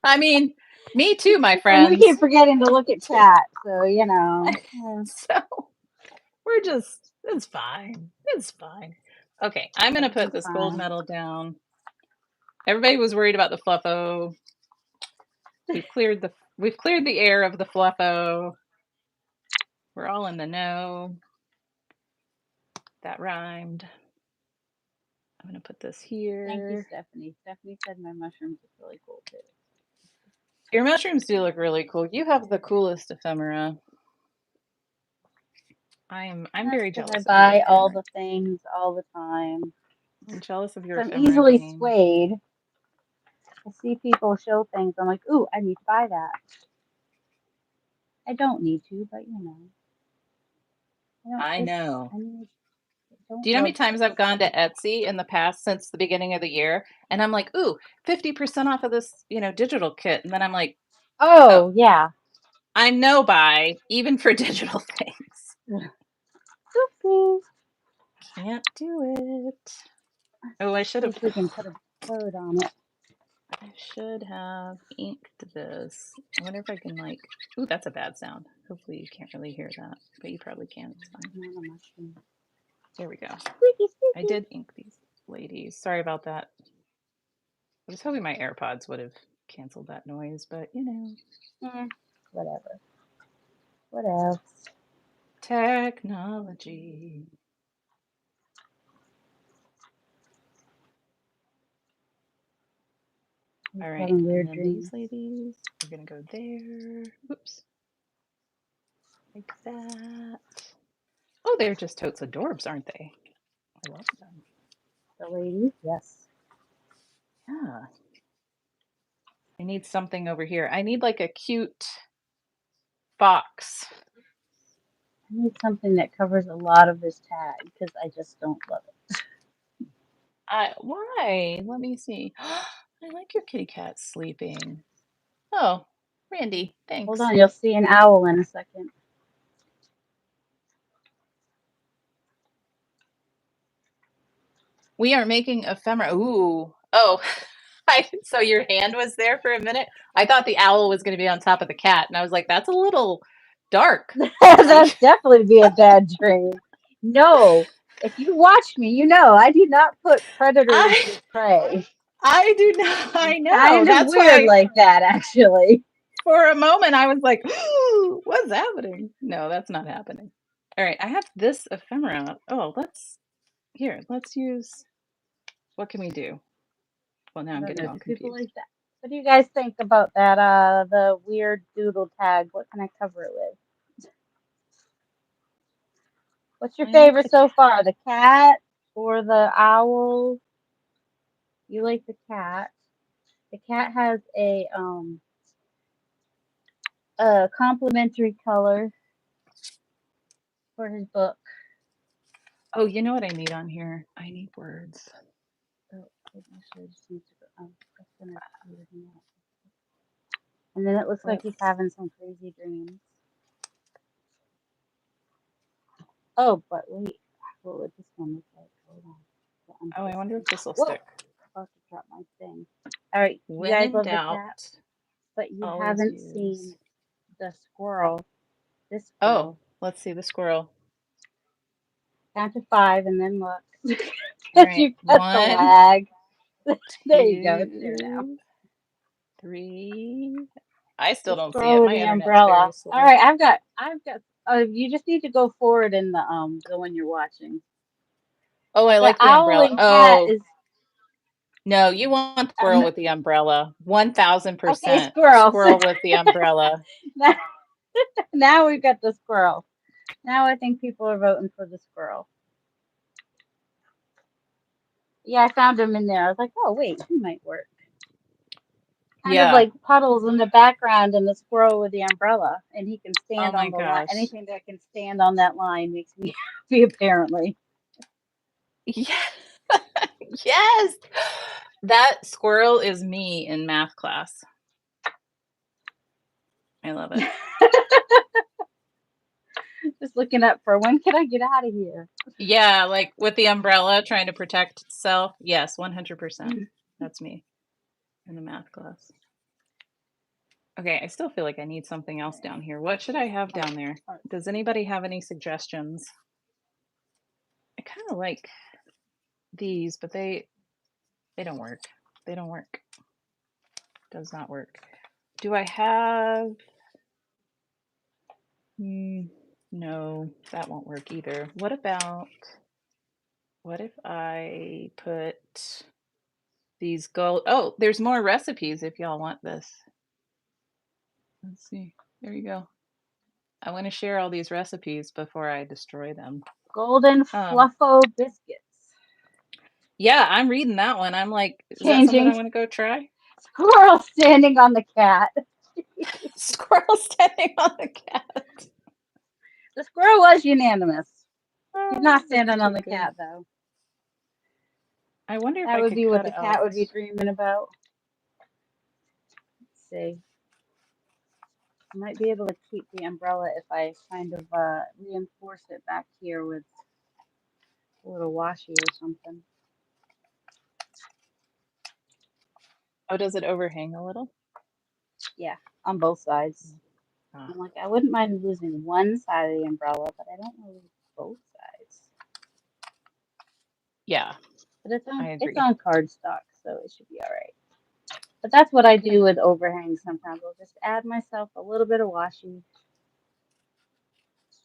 I mean, me too, my friends. And we keep forgetting to look at chat, so you know. So we're just, it's fine. It's fine. Okay, I'm gonna put this gold medal down. Everybody was worried about the fluffo. We've cleared the air of the fluffo. We're all in the know. That rhymed. I'm gonna put this here. Thank you, Stephanie. Stephanie said my mushrooms look really cool too. Your mushrooms do look really cool. You have the coolest ephemera. I'm very jealous. I buy all the things all the time. I'm jealous of your I'm ephemera easily game. swayed. I see people show things. I'm like, ooh, I need to buy that. I don't need to, but you know. I know. Do you know how many times I've gone to Etsy in the past since the beginning of the year, and I'm like, ooh, 50% off of this, digital kit, and then I'm like, oh yeah, I'm no buy even for digital things. Can't do it. Oh, I should have. We can put a code on it. I should have inked this. I wonder if I can ooh, that's a bad sound. Hopefully you can't really hear that, but you probably can. It's fine. There we go. I did ink these ladies. Sorry about that. I was hoping my AirPods would have canceled that noise, but whatever. What else? Technology. All right, and then these ladies, we're gonna go there. Whoops. Like that. Oh, they're just totes adorbs, aren't they? I love them. The ladies, yes. Yeah. I need something over here. I need like a cute box. I need something that covers a lot of this tag because I just don't love it. Why? Let me see. I like your kitty cat sleeping. Oh, Randy, thanks. Hold on, you'll see an owl in a second. We are making ephemera. Ooh. Oh, so your hand was there for a minute? I thought the owl was going to be on top of the cat, and I was like, that's a little dark. That's definitely be a bad dream. No, if you watch me, you know I do not put predators with prey. I do not. I know. Kind of weird like that, actually. For a moment, I was like, what's happening? No, that's not happening. All right, I have this ephemera. Oh, let's use, what can we do? Well, now I'm getting all confused. People like that. What do you guys think about that? The weird doodle tag. What can I cover it with? What's your favorite so far? The cat or the owl? You like the cat. The cat has a complimentary color for his book. Oh, you know what I need on here? I need words. Oh, actually, I just need to go. And then it looks like he's having some crazy dreams. Oh, but wait. What would this one look like? Hold on. Oh, I wonder if this will stick. I'll have to drop my thing. All right. You guys love the cat, but you haven't seen the squirrel. This squirrel. Oh, let's see the squirrel. Count to 5 and then look. Right. You got the lag. There you go. It's 2, there now. 3. I still don't see it. My internet's umbrella. very slow. All right, I've got. You just need to go forward in the one you're watching. Oh, I like the umbrella. Oh. No, you want the squirrel with the umbrella. 1000%. Okay, squirrel with the umbrella. Now we've got the squirrel. Now I think people are voting for the squirrel. Yeah, I found him in there. I was like, oh wait, he might work. Kind of like puddles in the background and the squirrel with the umbrella, and he can stand on the line. Anything that can stand on that line makes me happy, apparently. Yeah. Yes. That squirrel is me in math class. I love it. Just looking up for when can I get out of here? Yeah, like with the umbrella trying to protect itself. Yes, 100%. That's me in the math class. Okay, I still feel like I need something else down here. What should I have down there? Does anybody have any suggestions? I kind of like these, but they don't work. They don't work. Does not work. Do I have... no, that won't work either. What if I put these gold... Oh, there's more recipes if y'all want this. Let's see. There you go. I want to share all these recipes before I destroy them. Golden Fluffo biscuits. Yeah, I'm reading that one. I'm like, is that something I want to go try? Squirrel standing on the cat. Squirrel standing on the cat. The squirrel was unanimous. He's not That's standing on too the good. cat, though. I wonder if That I would could be what cut the out... cat would be dreaming about. Let's see. I might be able to keep the umbrella if I kind of reinforce it back here with a little washi or something. Oh, does it overhang a little? Yeah, on both sides. I'm like, I wouldn't mind losing one side of the umbrella, but I don't want to lose both sides. Yeah, but it's agree. on cardstock, so it should be all right. But that's what I do with overhangs sometimes. I'll just add myself a little bit of washi.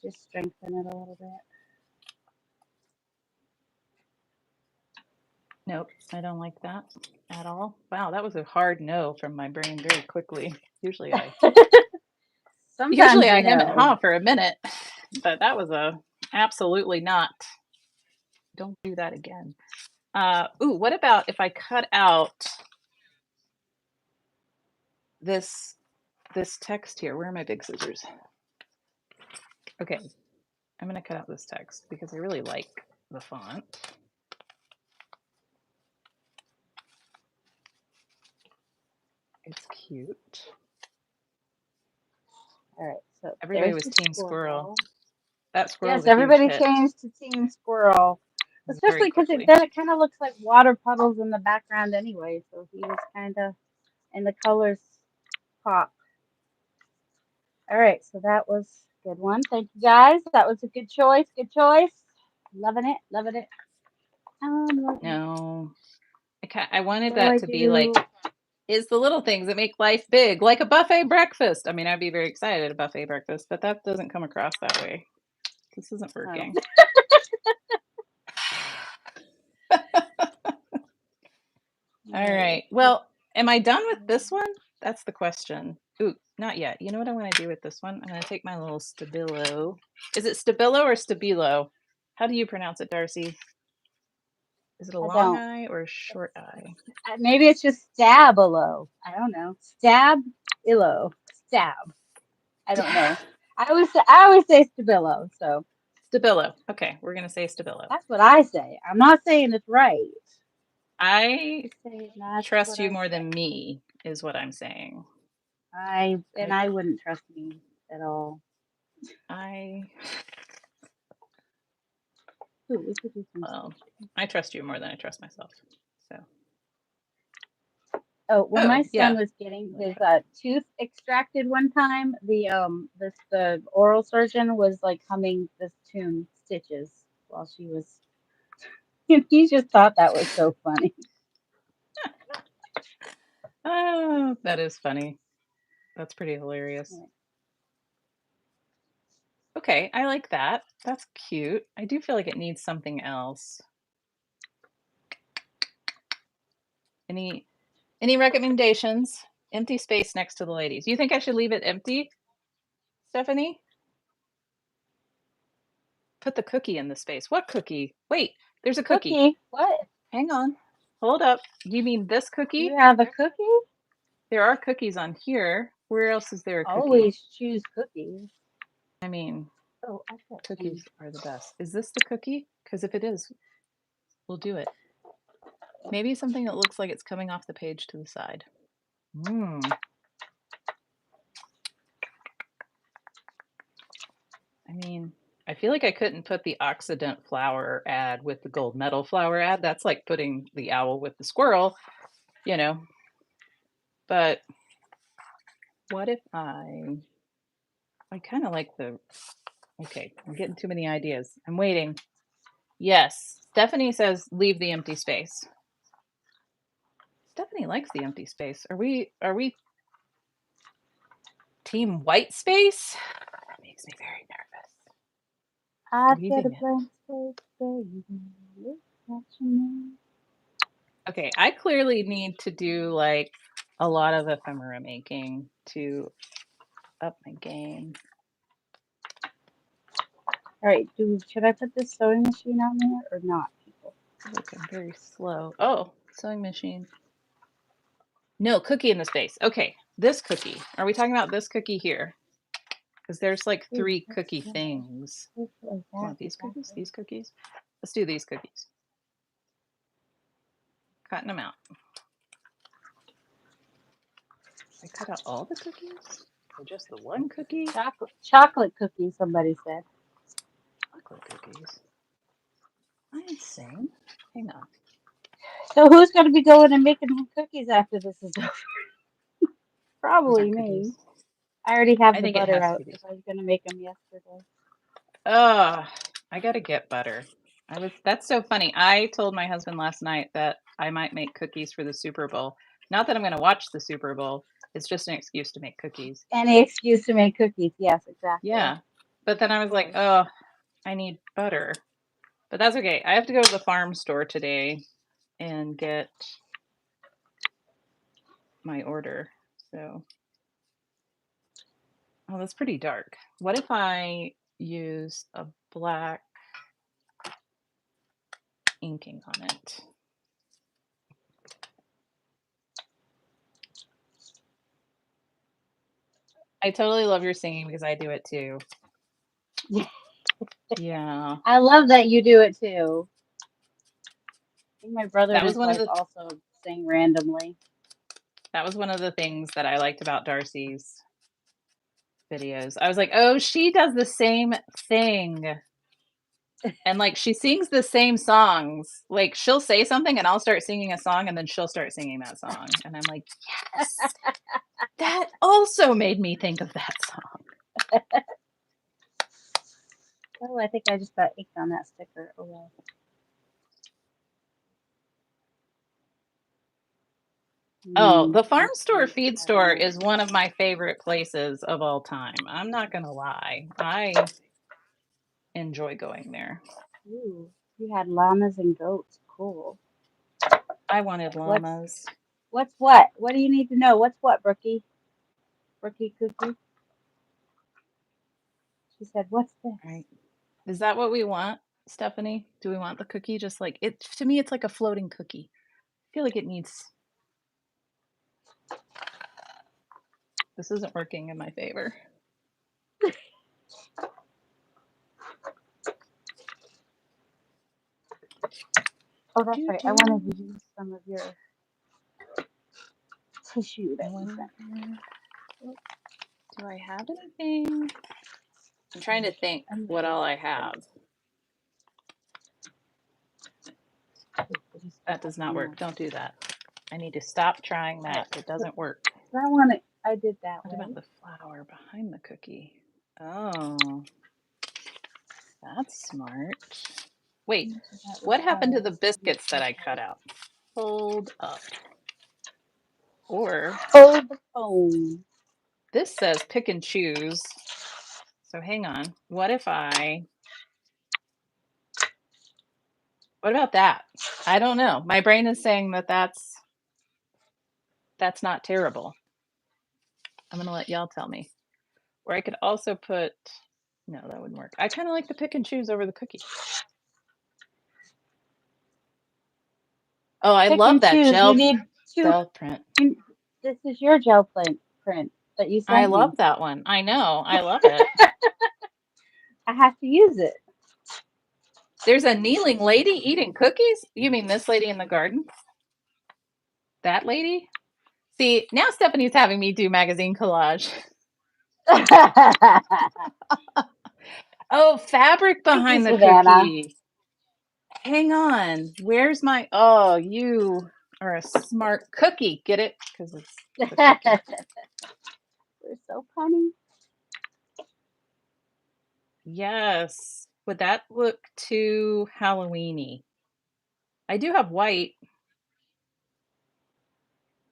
Just strengthen it a little bit. Nope, I don't like that at all. Wow, that was a hard no from my brain very quickly. Usually I hem and haw for a minute, but that was a absolutely not. Don't do that again. Ooh, what about if I cut out this text here? Where are my big scissors? Okay, I'm gonna cut out this text because I really like the font. It's cute. All right, so everybody was Team Squirrel. That squirrel. Yes, everybody changed to Team Squirrel, especially because then it kind of looks like water puddles in the background anyway. So he was kind of, and the colors pop. All right, so that was a good one. Thank you guys. That was a good choice. Good choice. Loving it. Loving it. No, I wanted that to be like, is the little things that make life big, like a buffet breakfast. I mean, I'd be very excited at a buffet breakfast, but that doesn't come across that way. This isn't working. All right. Well, am I done with this one? That's the question. Ooh, not yet. You know what I want to do with this one? I'm going to take my little Stabilo. Is it Stabilo or Stabilo? How do you pronounce it, Darcy? Is it a long eye or a short eye? Maybe it's just Stabilo. I don't know. Stabilo. Stab. I don't know. I always say Stabilo. So Stabilo. Okay, we're gonna say Stabilo. That's what I say. I'm not saying it's right. I trust you more than me, is what I'm saying. I wouldn't trust me at all. Well, I trust you more than I trust myself. So. Oh, when my son was getting his tooth extracted one time, the oral surgeon was like humming this tune, Stitches, while she was. He just thought that was so funny. Oh, that is funny. That's pretty hilarious. Okay, I like that. That's cute. I do feel like it needs something else. Any recommendations? Empty space next to the ladies. You think I should leave it empty, Stephanie? Put the cookie in the space. What cookie? Wait, there's a cookie. What? Hang on. Hold up. You mean this cookie? You have a cookie? There are cookies on here. Where else is there a cookie? Always choose cookies. I mean, cookies are the best. Is this the cookie? Because if it is, we'll do it. Maybe something that looks like it's coming off the page to the side. feel like I couldn't put the Occident flower ad with the gold medal flower ad. That's like putting the owl with the squirrel, you know. But what if I kind of like the, okay, I'm getting too many ideas. I'm waiting. Yes, Stephanie says leave the empty space. Stephanie likes the empty space. Are we team white space? That makes me very nervous. I've Leaving got a it. blank space, baby. Look what you mean. Okay, I clearly need to do like a lot of ephemera making to up my game. All right, should I put this sewing machine on there or not, people? Look, I'm very slow. Oh, sewing machine. No, cookie in the space. Okay, this cookie. Are we talking about this cookie here? Because there's like 3 cookie things. Want these cookies? These cookies? Let's do these cookies. Cutting them out. I cut out all the cookies? Or just the one cookie? Chocolate cookies, somebody said. Chocolate cookies. I ain't saying. Hang on. So who's going to be going and making cookies after this is over? Probably me. I already have the butter out because I was going to make them yesterday. I gotta get butter. That's so funny. I told my husband last night that I might make cookies for the Super Bowl. Not that I'm gonna watch the Super Bowl. It's just an excuse to make cookies. Any excuse to make cookies. Yes, exactly. Yeah. But then I was like, oh, I need butter. But that's okay. I have to go to the farm store today and get my order. So, oh, that's pretty dark. What if I use a black inking on it? I totally love your singing because I do it too. Yeah. I love that you do it too. I think my brother and his wife also sing randomly. That was one of the things that I liked about Darcy's videos. I was like, oh, she does the same thing. And like she sings the same songs. Like she'll say something and I'll start singing a song and then she'll start singing that song. And I'm like, yes. That also made me think of that song. Oh, I think I just got ink on that sticker. Oh well. Oh, the farm store feed store is one of my favorite places of all time. I'm not gonna lie. I enjoy going there. Ooh, you had llamas and goats. Cool. I wanted llamas. What's what? What do you need to know? What's what, Brookie? Brookie Cookie? She said, what's this? Right. Is that what we want, Stephanie? Do we want the cookie just like it? To me, it's like a floating cookie. I feel like it needs. This isn't working in my favor. Oh, that's right. I wanted to use some of your tissue that you sent. Do I have anything? I'm trying to think what all I have. That does not work. Don't do that. I need to stop trying that. It doesn't work. I did that What about the flower behind the cookie? Oh, that's smart. Wait, what happened to the biscuits that I cut out? Hold up. Or hold the phone. This says pick and choose. So hang on. What about that? I don't know. My brain is saying that that's not terrible. I'm going to let y'all tell me. Or I could also put, no, that wouldn't work. I kind of like the pick and choose over the cookie. Oh, I love that gel print. This is your gel print that you sent I love that one. I know. I love it. I have to use it. There's a kneeling lady eating cookies? You mean this lady in the garden? That lady? See, now Stephanie's having me do magazine collage. Oh, fabric Thank you, behind the Savannah. cookie. Hang on. Where's my... Oh, you are a smart cookie. Get it? Because it's the cookie. We're so funny. Yes. Would that look too Halloween-y? I do have white.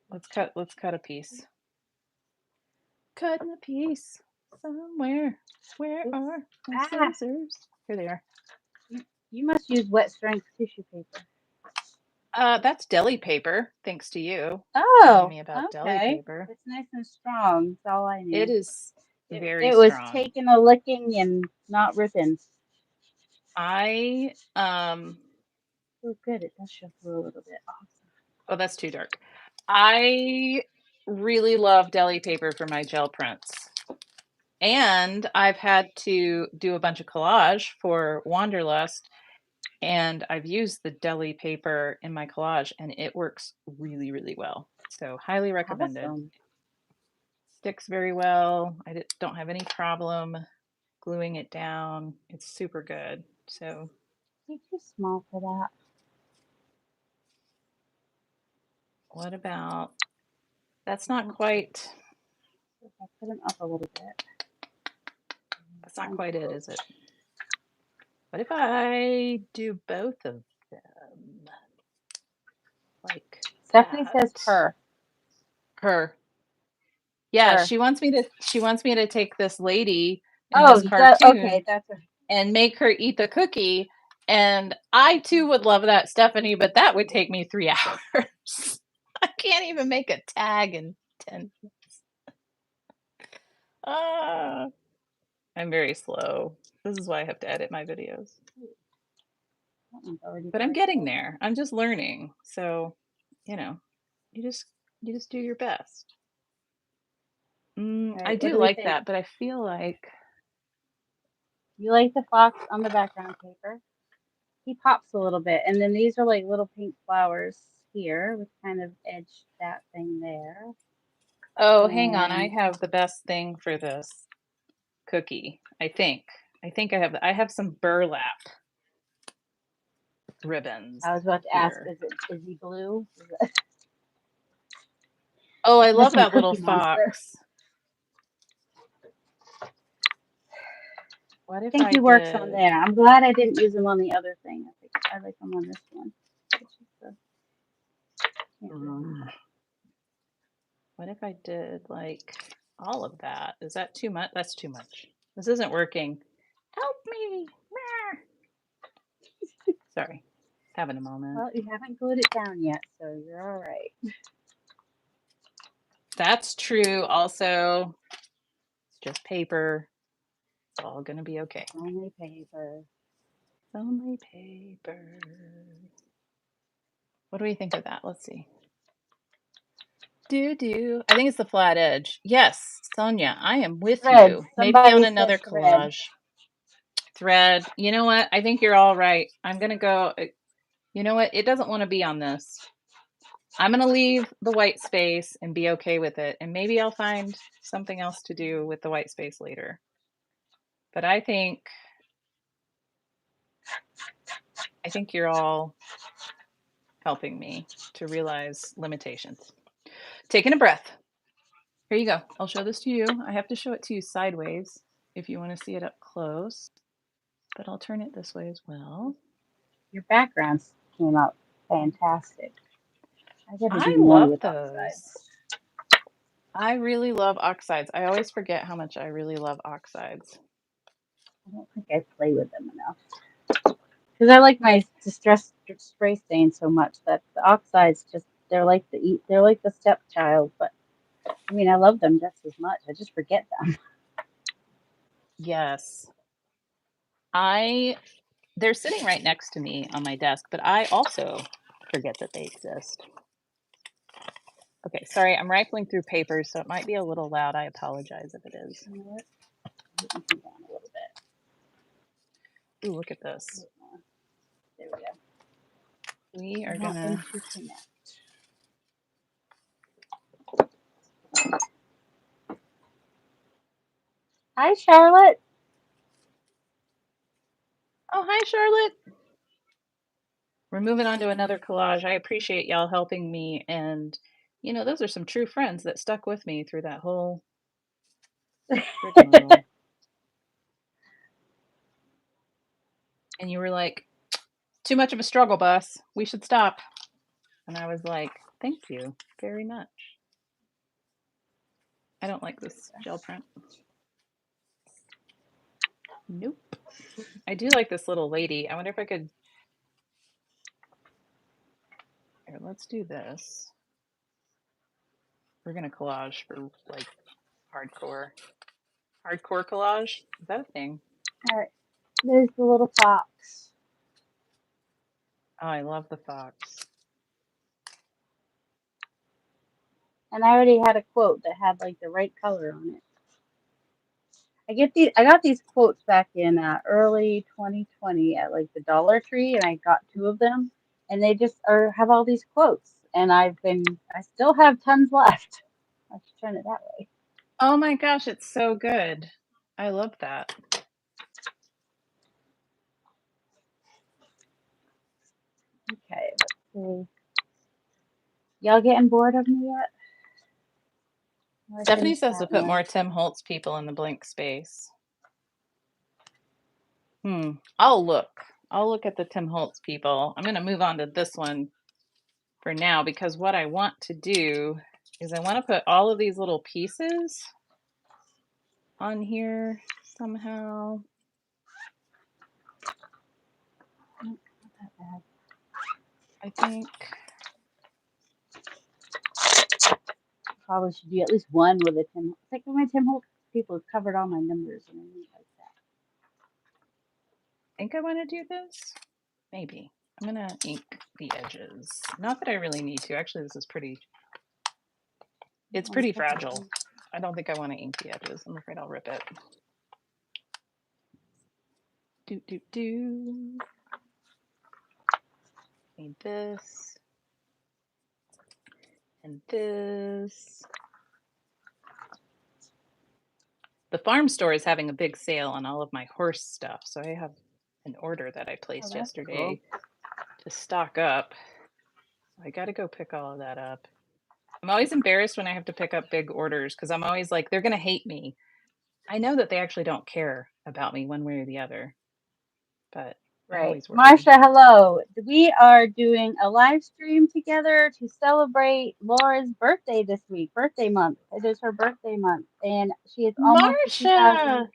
Let's cut a piece. Cutting a piece somewhere. Where are my scissors? Here they are. You must use wet strength tissue paper. That's deli paper, thanks to you. Telling Oh, me about deli okay. paper. It's nice and strong. That's all I need. It is very It was strong. taking a licking and not ripping. I Oh, good. It does show through a little bit. Awesome. Oh, that's too dark. I really love deli paper for my gel prints. And I've had to do a bunch of collage for Wanderlust, and I've used the deli paper in my collage, and it works really, really well. So highly recommended. Awesome. Sticks very well. I don't have any problem gluing it down. It's super good. So You're too small for that. what about... That's not quite... If I put them up a little bit. That's not quite it, is it? What if I do both of them? Like Stephanie that? says her. Her. Yeah, Her. she wants me to take this lady in Oh, this cartoon okay, that's a... and make her eat the cookie. And I too would love that, Stephanie, but that would take me 3 hours. I can't even make a tag in 10 minutes. I'm very slow. This is why I have to edit my videos. But I'm getting there. I'm just learning. So, you know, you just do your best. Right, I do like that, but I feel like... You like the fox on the background paper? He pops a little bit, and then these are like little pink flowers here, which kind of edge that thing there. Oh, hang on. I have the best thing for this cookie. I think I have some burlap ribbons. I was about to ask, is he blue? Oh, I love that little fox. What if I think he works on there. I'm glad I didn't use him on the other thing. I like him on this one. What if I did like all of that? Is that too much? That's too much. This isn't working. Help me. Sorry. Having a moment. Well, you haven't glued it down yet, so you're all right. That's true. Also, it's just paper. It's all going to be okay. Only paper. Only paper. What do we think of that? Let's see. I think it's the flat edge. Yes, Sonia, I am with you. Maybe on another collage. Thread. You know what? I think you're all right. I'm going to go. You know what? It doesn't want to be on this. I'm going to leave the white space and be okay with it. And maybe I'll find something else to do with the white space later. But I think you're all helping me to realize limitations. Taking a breath. Here you go. I'll show this to you. I have to show it to you sideways if you want to see it up close. But I'll turn it this way as well. Your backgrounds came out fantastic. I love those. I really love oxides. I always forget how much I really love oxides. I don't think I play with them enough. Because I like my distress spray stain so much that the oxides they're like the stepchild, but I mean I love them just as much. I just forget them. Yes. They're sitting right next to me on my desk, but I also forget that they exist. Okay, sorry, I'm rifling through papers, so it might be a little loud. I apologize if it is. You know what? Down a little bit. Ooh, look at this. There we go. We are gonna. Hi, Charlotte. Oh, hi, Charlotte. We're moving on to another collage. I appreciate y'all helping me. And, you know, those are some true friends that stuck with me through that whole rigmarole. And you were like, too much of a struggle, bus. We should stop. And I was like, thank you very much. I don't like this gel print. Nope. I do like this little lady. I wonder if I could. Here, let's do this. We're going to collage for like hardcore collage. Is that a thing? All right. There's the little fox. Oh, I love the fox. And I already had a quote that had like the right color on it. I got these quotes back in early 2020 at like the Dollar Tree, and I got 2 of them, and they just have all these quotes, and I still have tons left. I should turn it that way. Oh my gosh, it's so good. I love that. Okay, let's see. Y'all getting bored of me yet? Stephanie says to put more Tim Holtz people in the blank space. I'll look. I'll look at the Tim Holtz people. I'm going to move on to this one for now because what I want to do is I want to put all of these little pieces on here somehow. I think probably should do at least one with a Tim. It's like my Tim Holtz people have covered all my numbers and everything like that. I think I want to do this. Maybe. I'm going to ink the edges. Not that I really need to. Actually, this is pretty... It's pretty fragile. I don't think I want to ink the edges. I'm afraid I'll rip it. Need this. And this. The farm store is having a big sale on all of my horse stuff. So I have an order that I placed yesterday to stock up. I got to go pick all of that up. I'm always embarrassed when I have to pick up big orders because I'm always like, they're going to hate me. I know that they actually don't care about me one way or the other. But right. Marsha, hello. We are doing a live stream together to celebrate Laura's birthday this week, birthday month. It is her birthday month, and she is almost 2,000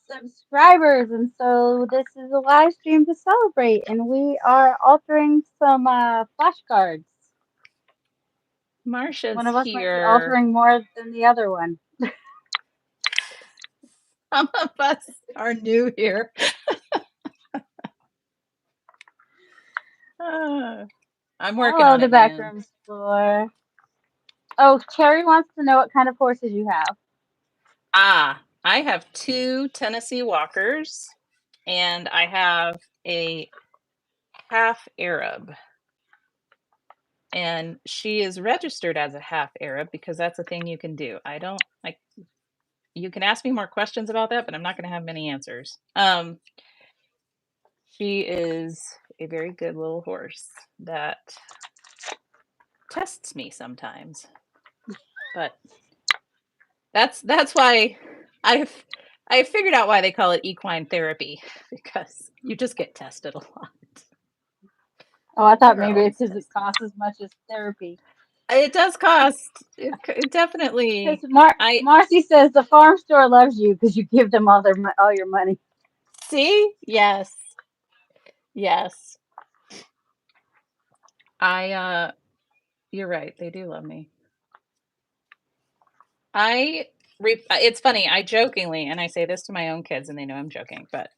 subscribers, and so this is a live stream to celebrate, and we are altering some flashcards. Marsha's one of us here. Might be altering more than the other one. Some of us are new here. I'm working on it. The backroom floor. Oh, Cherry wants to know what kind of horses you have. I have 2 Tennessee Walkers, and I have a half Arab. And she is registered as a half Arab because that's a thing you can do. You can ask me more questions about that, but I'm not going to have many answers. She is a very good little horse that tests me sometimes. But that's why I've figured out why they call it equine therapy, because you just get tested a lot. Oh, I thought maybe it's because it costs as much as therapy. It does cost. It definitely. Marcy says the farm store loves you because you give them all your money. See? Yes. You're right. They do love me. It's funny. I jokingly, and I say this to my own kids, and they know I'm joking, but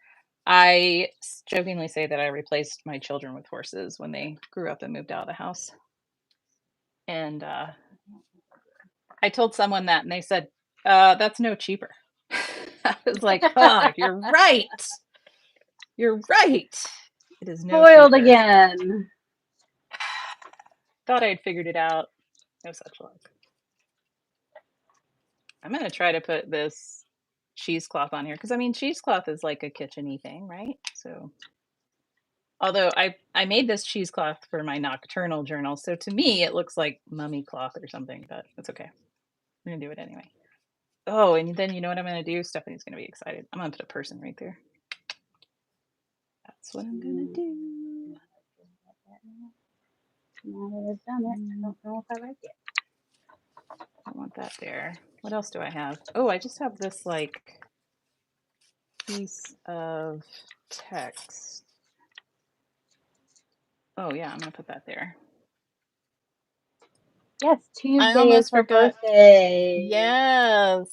I jokingly say that I replaced my children with horses when they grew up and moved out of the house. And I told someone that, and they said, that's no cheaper. I was like, oh, you're right. You're right. It is no spoiled cheaper. Again. Thought I'd figured it out. No such luck. I'm going to try to put this cheesecloth on here because, I mean, cheesecloth is like a kitchen-y thing, right? So Although I made this cheesecloth for my nocturnal journal, so to me it looks like mummy cloth or something, but it's okay. We're gonna do it anyway. Oh, and then you know what I'm gonna do? Stephanie's gonna be excited. I'm gonna put a person right there. That's what I'm gonna do. Now that I've done it, I don't know if I like it. I want that there. What else do I have? Oh, I just have this like piece of text. Oh yeah, I'm gonna put that there. Yes, I Tuesday almost is her forgot. birthday. Yes.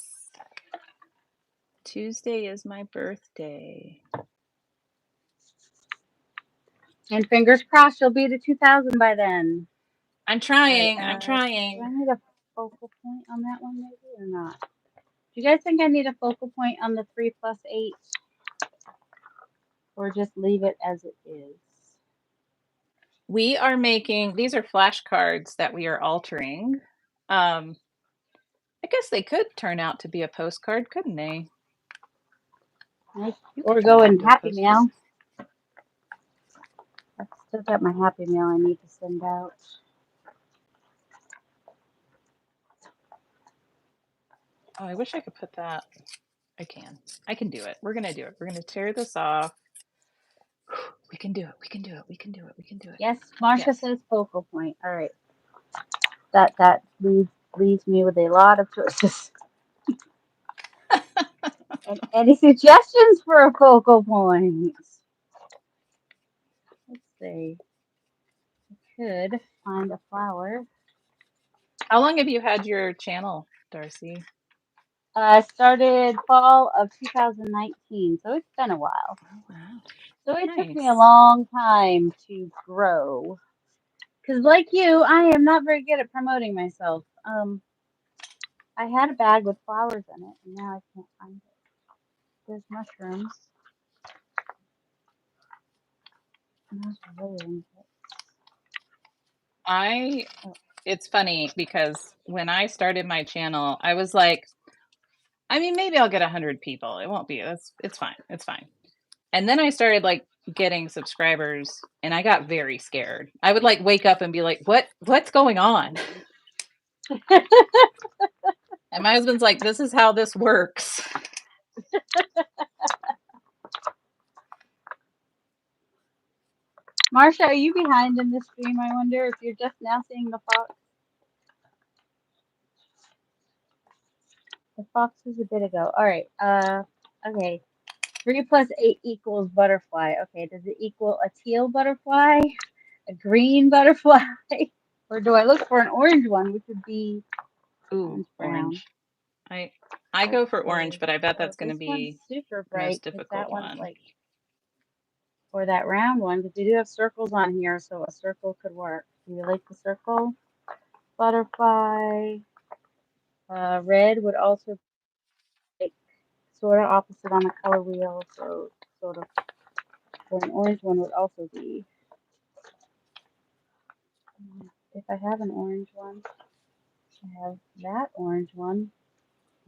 Tuesday is my birthday. And fingers crossed you'll be to 2,000 by then. I'm trying. Right, I'm do I trying. need a focal point on that one maybe or not? Do you guys think I need a focal point on the 3+8? Or just leave it as it is? We are making, these are flashcards that we are altering. I guess they could turn out to be a postcard, couldn't they? Or go in Happy Mail. I've still got my Happy Mail I need to send out. Oh, I wish I could put that. I can. I can do it. We're going to do it. We're going to tear this off. We can do it. We can do it. We can do it. We can do it. Yes, Marcia says focal point. All right. That leaves me with a lot of choices. And any suggestions for a focal point? Let's see. I could find a flower. How long have you had your channel, Darcy? I started fall of 2019, so it's been a while. Oh, wow. So it took me a long time to grow. Because like you, I am not very good at promoting myself. I had a bag with flowers in it, and now I can't find it. There's mushrooms. It's funny because when I started my channel, I was like, I mean, maybe I'll get 100 people. It won't be. It's fine. It's fine. And then I started like getting subscribers and I got very scared. I would like wake up and be like, what's going on? And my husband's like, this is how this works. Marsha, are you behind in the stream? I wonder if you're just now seeing the fox. The fox was a bit ago. All right. Okay. 3+8 equals butterfly. Okay. Does it equal a teal butterfly, a green butterfly, or do I look for an orange one, which would be orange. I go for orange, but I bet that's going to be super the bright. most difficult that one. One's like, or that round one, because we do have circles on here, so a circle could work. Do you like the circle? Butterfly. Red would also be sort of opposite on the color wheel, so sort of. So an orange one would also be. If I have an orange one, I have that orange one.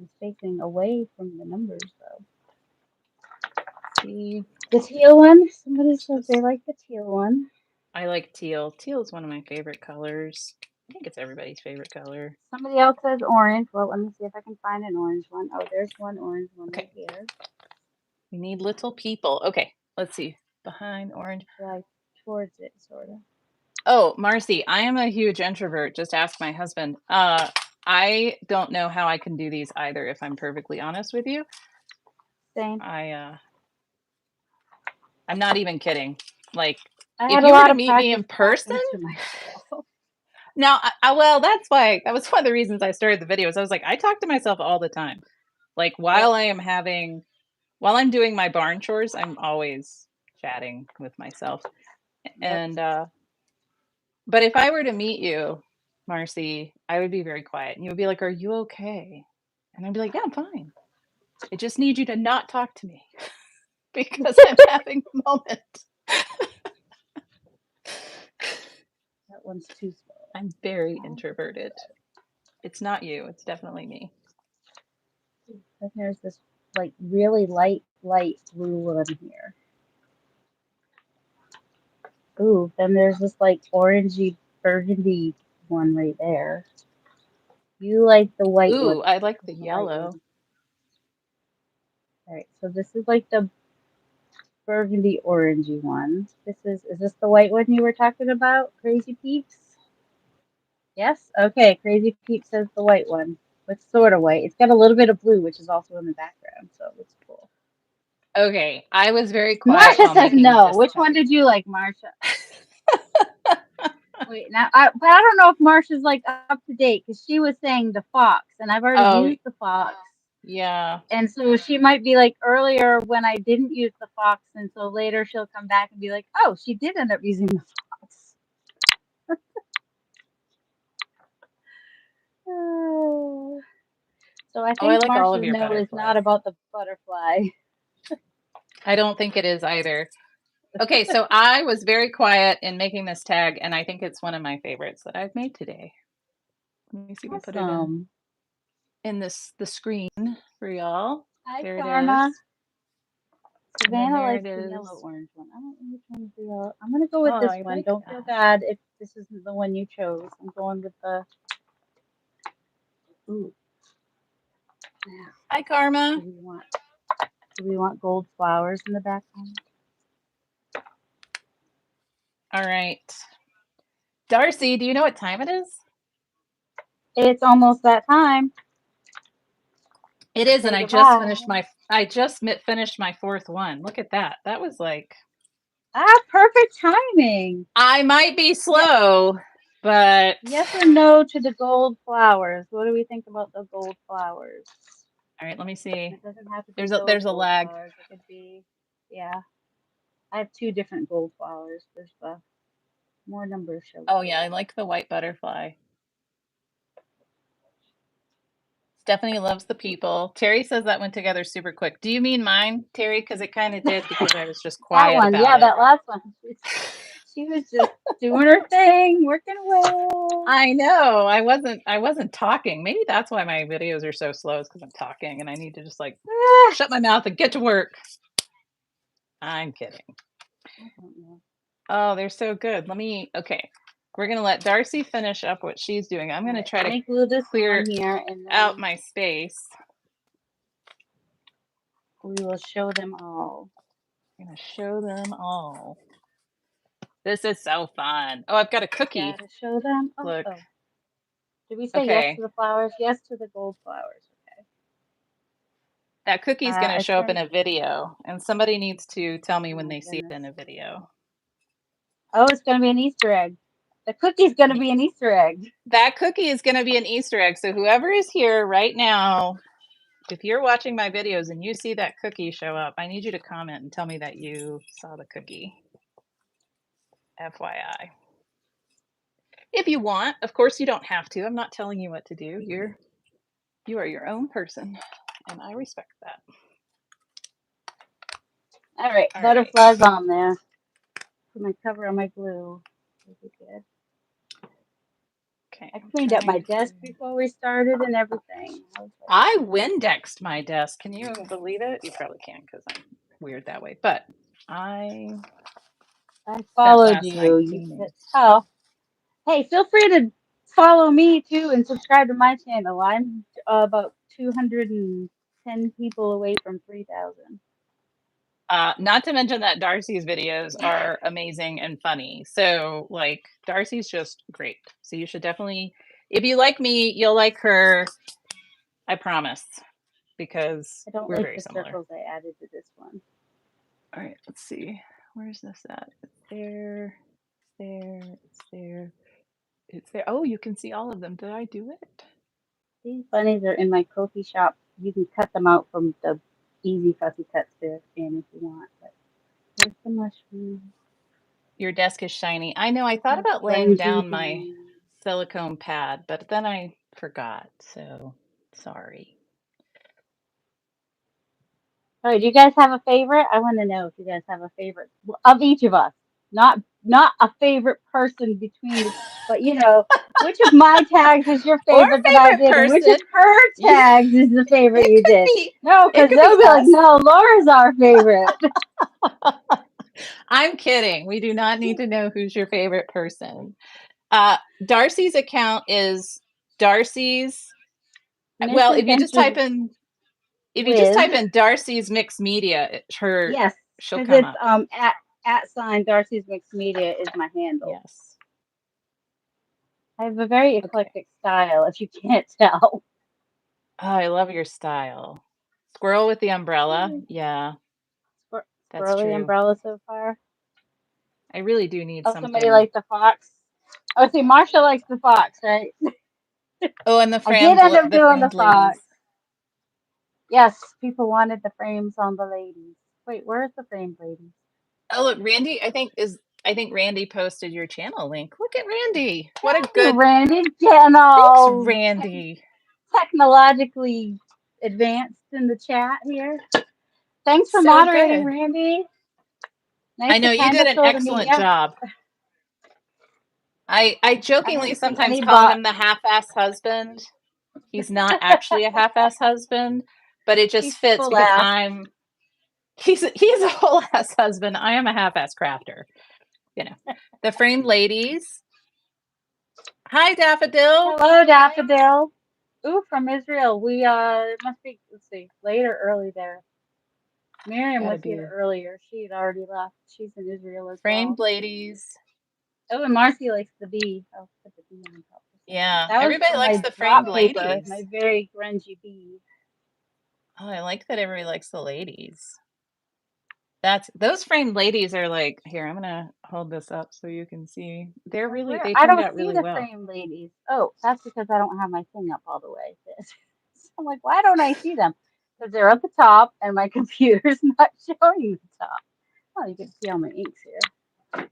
It's facing away from the numbers, though. See, the teal one. Somebody says they like the teal one. I like teal. Teal is one of my favorite colors. I think it's everybody's favorite color. Somebody else says orange. Well, let me see if I can find an orange one. Oh, there's one orange one right here. We need little people. Okay, let's see. Behind orange. Like towards it, sort of. Oh, Marcy, I am a huge introvert. Just ask my husband. I don't know how I can do these either, if I'm perfectly honest with you. Same. I'm not even kidding. Like, if you were to meet me in person, now, well, that was one of the reasons I started the videos. I was like, I talk to myself all the time. Like while I'm doing my barn chores, I'm always chatting with myself. And but if I were to meet you, Marcy, I would be very quiet, and you would be like, "Are you okay?" And I'd be like, "Yeah, I'm fine. I just need you to not talk to me because I'm having a moment." That one's too small. I'm very introverted. It's not you. It's definitely me. But there's this like really light blue one here. Ooh, then there's this like orangey burgundy one right there. You like the white one. Ooh, I like the The white yellow. one. All right, so this is like the burgundy orangey one. Is this the white one you were talking about, Crazy Peeps? Yes? Okay, Crazy Peeps says the white one. It's sort of white. It's got a little bit of blue, which is also in the background, so it's cool. Okay, I was very quiet Marsha while says making no. this Which tag. one did you like, Marsha? Wait, now, but I don't know if Marsha's like up to date because she was saying the fox, and I've already Oh, used the fox. yeah. And so she might be like earlier when I didn't use the fox, and so later she'll come back and be like, oh, she did end up using the fox. So I Oh, I think like all of Marsha's your no is not butterflies. about the butterfly. I don't think it is either. Okay, so I was very quiet in making this tag, and I think it's one of my favorites that I've made today. Let me see if I put it Awesome. in the screen for y'all. Hi, There it Karma. is. And then Savannah there likes it the is. yellow orange one. I don't know which one to do. I'm gonna go with Oh, this I one. like Don't feel that. bad if this isn't the one you chose. I'm going with the. Ooh. Hi, Karma. Do we want gold flowers in the background? All right. Darcy, do you know what time it is? It's almost that time. It is, and Say I just finished my fourth one. Look at that. That was like Perfect timing. I might be slow, but Yes or no to the gold flowers? What do we think about the gold flowers? all right, let me see. It doesn't have to be There's a gold lag. flowers. It could be, yeah. I have two different gold flowers. There's the more numbers show. Oh yeah, I like the white butterfly. Stephanie loves the people. Terry says that went together super quick. Do you mean mine, Terry? Because it kind of did because I was just That quiet one, about yeah, it. that last one. She was just doing her thing, working away. I know. I wasn't talking. Maybe that's why my videos are so slow, is because I'm talking and I need to just like shut my mouth and get to work. I'm kidding. I don't know. Oh, they're so good. Okay. We're gonna let Darcy finish up what she's doing. I'm gonna try to glue this clear on here and then out my space. we will show them all. I'm gonna show them all. This is so fun. Oh, I've got a cookie. Gotta show them. Oh, Look. oh. Did we say yes to the flowers? Yes to the gold flowers. Okay. That cookie's gonna show up in Gonna... a video, and somebody needs to tell me when they goodness. see it in a video. Oh, it's gonna be an Easter egg. The cookie's gonna be an Easter egg. That cookie is gonna be an Easter egg. So whoever is here right now, if you're watching my videos and you see that cookie show up, I need you to comment and tell me that you saw the cookie. FYI. If you want, of course you don't have to. I'm not telling you what to do. You are your own person, and I respect that. All right, butterflies on there. Put my cover on my glue. Good. Okay. I cleaned up my desk before we started and everything. I Windexed my desk. Can you believe it? You probably can because I'm weird that way. But I followed you. Oh, hey, feel free to follow me too and subscribe to my channel. I'm about 210 people away from 3,000. Not to mention that Darcy's videos are amazing and funny. So, like, Darcy's just great. So you should definitely, if you like me, you'll like her. I promise, because I don't we're like very the similar. circles I added to this one. All right, let's see. Where's this at? It's there. It's there. It's there. It's there. Oh, you can see all of them. Did I do it? These bunnies are in my Ko-fi shop. You can cut them out from the Easy Fussy Cuts there if you want. But here's the mushroom. Your desk is shiny. I know. I thought about laying down my silicone pad, but then I forgot. So sorry. All right, do you guys have a favorite? I want to know if you guys have a favorite of each of us. Not a favorite person between, but you know, which of my tags is your favorite that I did, and which of her tags is the favorite you did? No, because they'll be like, no, Laura's our favorite. I'm kidding. We do not need to know who's your favorite person. Darcy's account is Darcy's. Well, if you just type in Darcy's Mixed Media, yes, she'll because come it's up. at sign Darcy's Mixed Media is my handle. Yes. I have a very eclectic style, if you can't tell. Oh, I love your style. Squirrel with the umbrella. Yeah. That's Squirrely true. umbrella so far. I really do need something. Somebody likes the fox. Oh, see, Marsha likes the fox, right? Oh, and the I did end up doing the fox. ladies. Yes, people wanted the frames on the ladies. Wait, where's the framed ladies? Oh, look, Randy, I think Randy posted your channel link. Look at Randy. Thank What a you, good Randy. Getting all Thanks, Randy. technologically advanced in the chat here. Thanks for So moderating, good. Randy. Nice I know you did an excellent job. I jokingly sometimes call him the half-ass husband. He's not actually a half-ass husband, but it just fits because he's a whole ass husband. I am a half-ass crafter. You know. The framed ladies. Hi, Daffodil. Hello, Daffodil. Ooh, from Israel. We it must be, let's see, late or early there. Miriam was here earlier. She had already left. She's in Israel as well. Framed ladies. Oh, and Marcy likes the bee. I'll put the bee on top. Yeah, everybody likes the framed ladies. My very grungy bee. Oh, I like that everybody likes the ladies. Those framed ladies are like, here, I'm gonna hold this up so you can see. They turned out really well. I don't see the framed ladies. Oh, that's because I don't have my thing up all the way. So I'm like, why don't I see them? Because they're at the top and my computer's not showing the top. Oh, you can see all my inks here.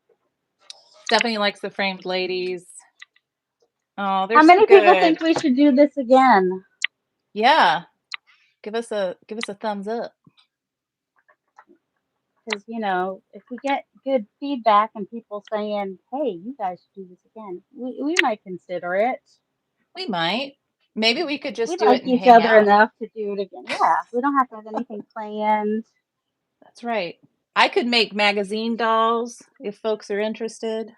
Stephanie likes the framed ladies. Oh, how many people think we should do this again? Yeah, give us a thumbs up. Because if we get good feedback and people saying, "Hey, you guys should do this again," we might consider it. We might. Maybe we could just do like it and each other enough to do it again. Yeah, we don't have to have anything planned. That's right. I could make magazine dolls if folks are interested.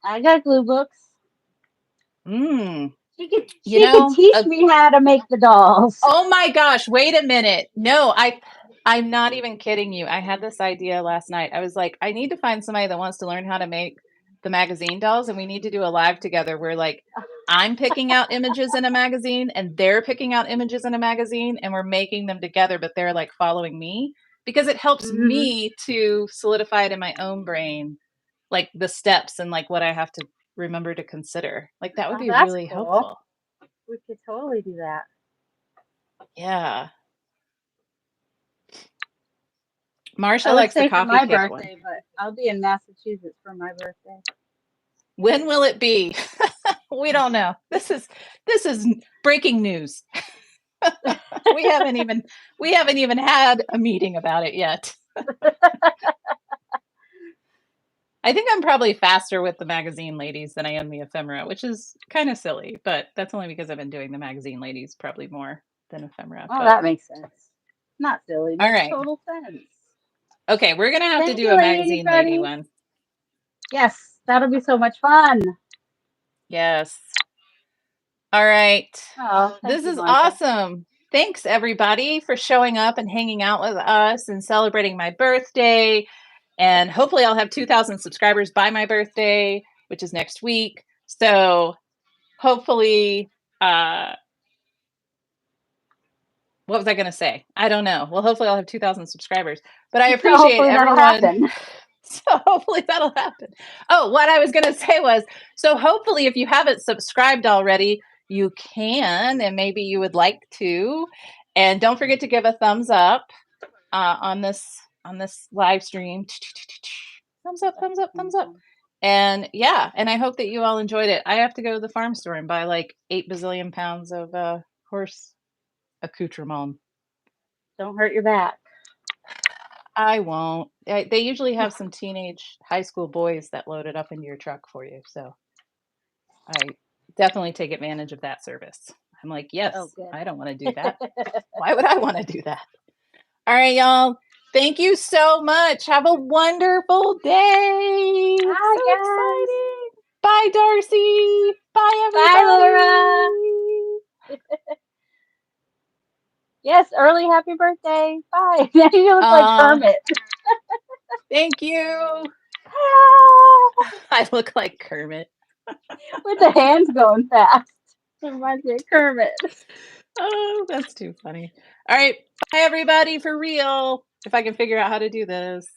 I got glue books. She could teach me how to make the dolls. Oh my gosh, wait a minute. No, I'm not even kidding you. I had this idea last night. I was like, I need to find somebody that wants to learn how to make the magazine dolls, and we need to do a live together where like I'm picking out images in a magazine and they're picking out images in a magazine and we're making them together, but they're like following me because it helps me to solidify it in my own brain, like the steps and like what I have to remember to consider. Like that would be really helpful. We could totally do that. Yeah. Marsha likes the coffee my cake birthday, but I'll be in Massachusetts for my birthday. When will it be? We don't know. This is breaking news. we haven't even had a meeting about it yet. I think I'm probably faster with the magazine ladies than I am the ephemera, which is kind of silly, but that's only because I've been doing the magazine ladies probably more than ephemera. Oh, that makes sense. Not silly. All right. Total sense. Okay, we're gonna have to do a magazine lady one. Yes, that'll be so much fun. Yes. All right. Oh, this is awesome. Thanks everybody for showing up and hanging out with us and celebrating my birthday. And hopefully I'll have 2,000 subscribers by my birthday, which is next week. So hopefully, what was I going to say? I don't know. Well, hopefully I'll have 2,000 subscribers, but I appreciate everyone. So hopefully that'll happen. Oh, what I was going to say was, so hopefully if you haven't subscribed already, you can, and maybe you would like to, and don't forget to give a thumbs up on this live stream. Thumbs up, thumbs up, thumbs up. And yeah, and I hope that you all enjoyed it. I have to go to the farm store and buy like 8 bazillion pounds of horse accoutrement. Don't hurt your back. I won't. They usually have some teenage high school boys that load it up into your truck for you. So I definitely take advantage of that service. I'm like, yes, I don't want to do that. Why would I want to do that? All right, y'all. Thank you so much. Have a wonderful day. Bye, So guys. exciting. Bye, Darcy. Bye, everybody. Bye, Laura. Yes, early happy birthday. Bye. Now you look like Kermit. Thank you. I look like Kermit. With the hands going fast. Reminds me of Kermit. Oh, that's too funny. All right. Bye, everybody, for real. If I can figure out how to do this.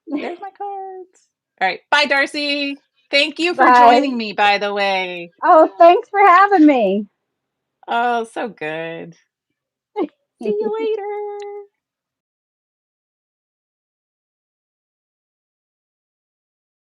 There's my cards. All right. Bye, Darcy. Thank you for joining me, by the way. Oh, thanks for having me. Oh, so good. See you later.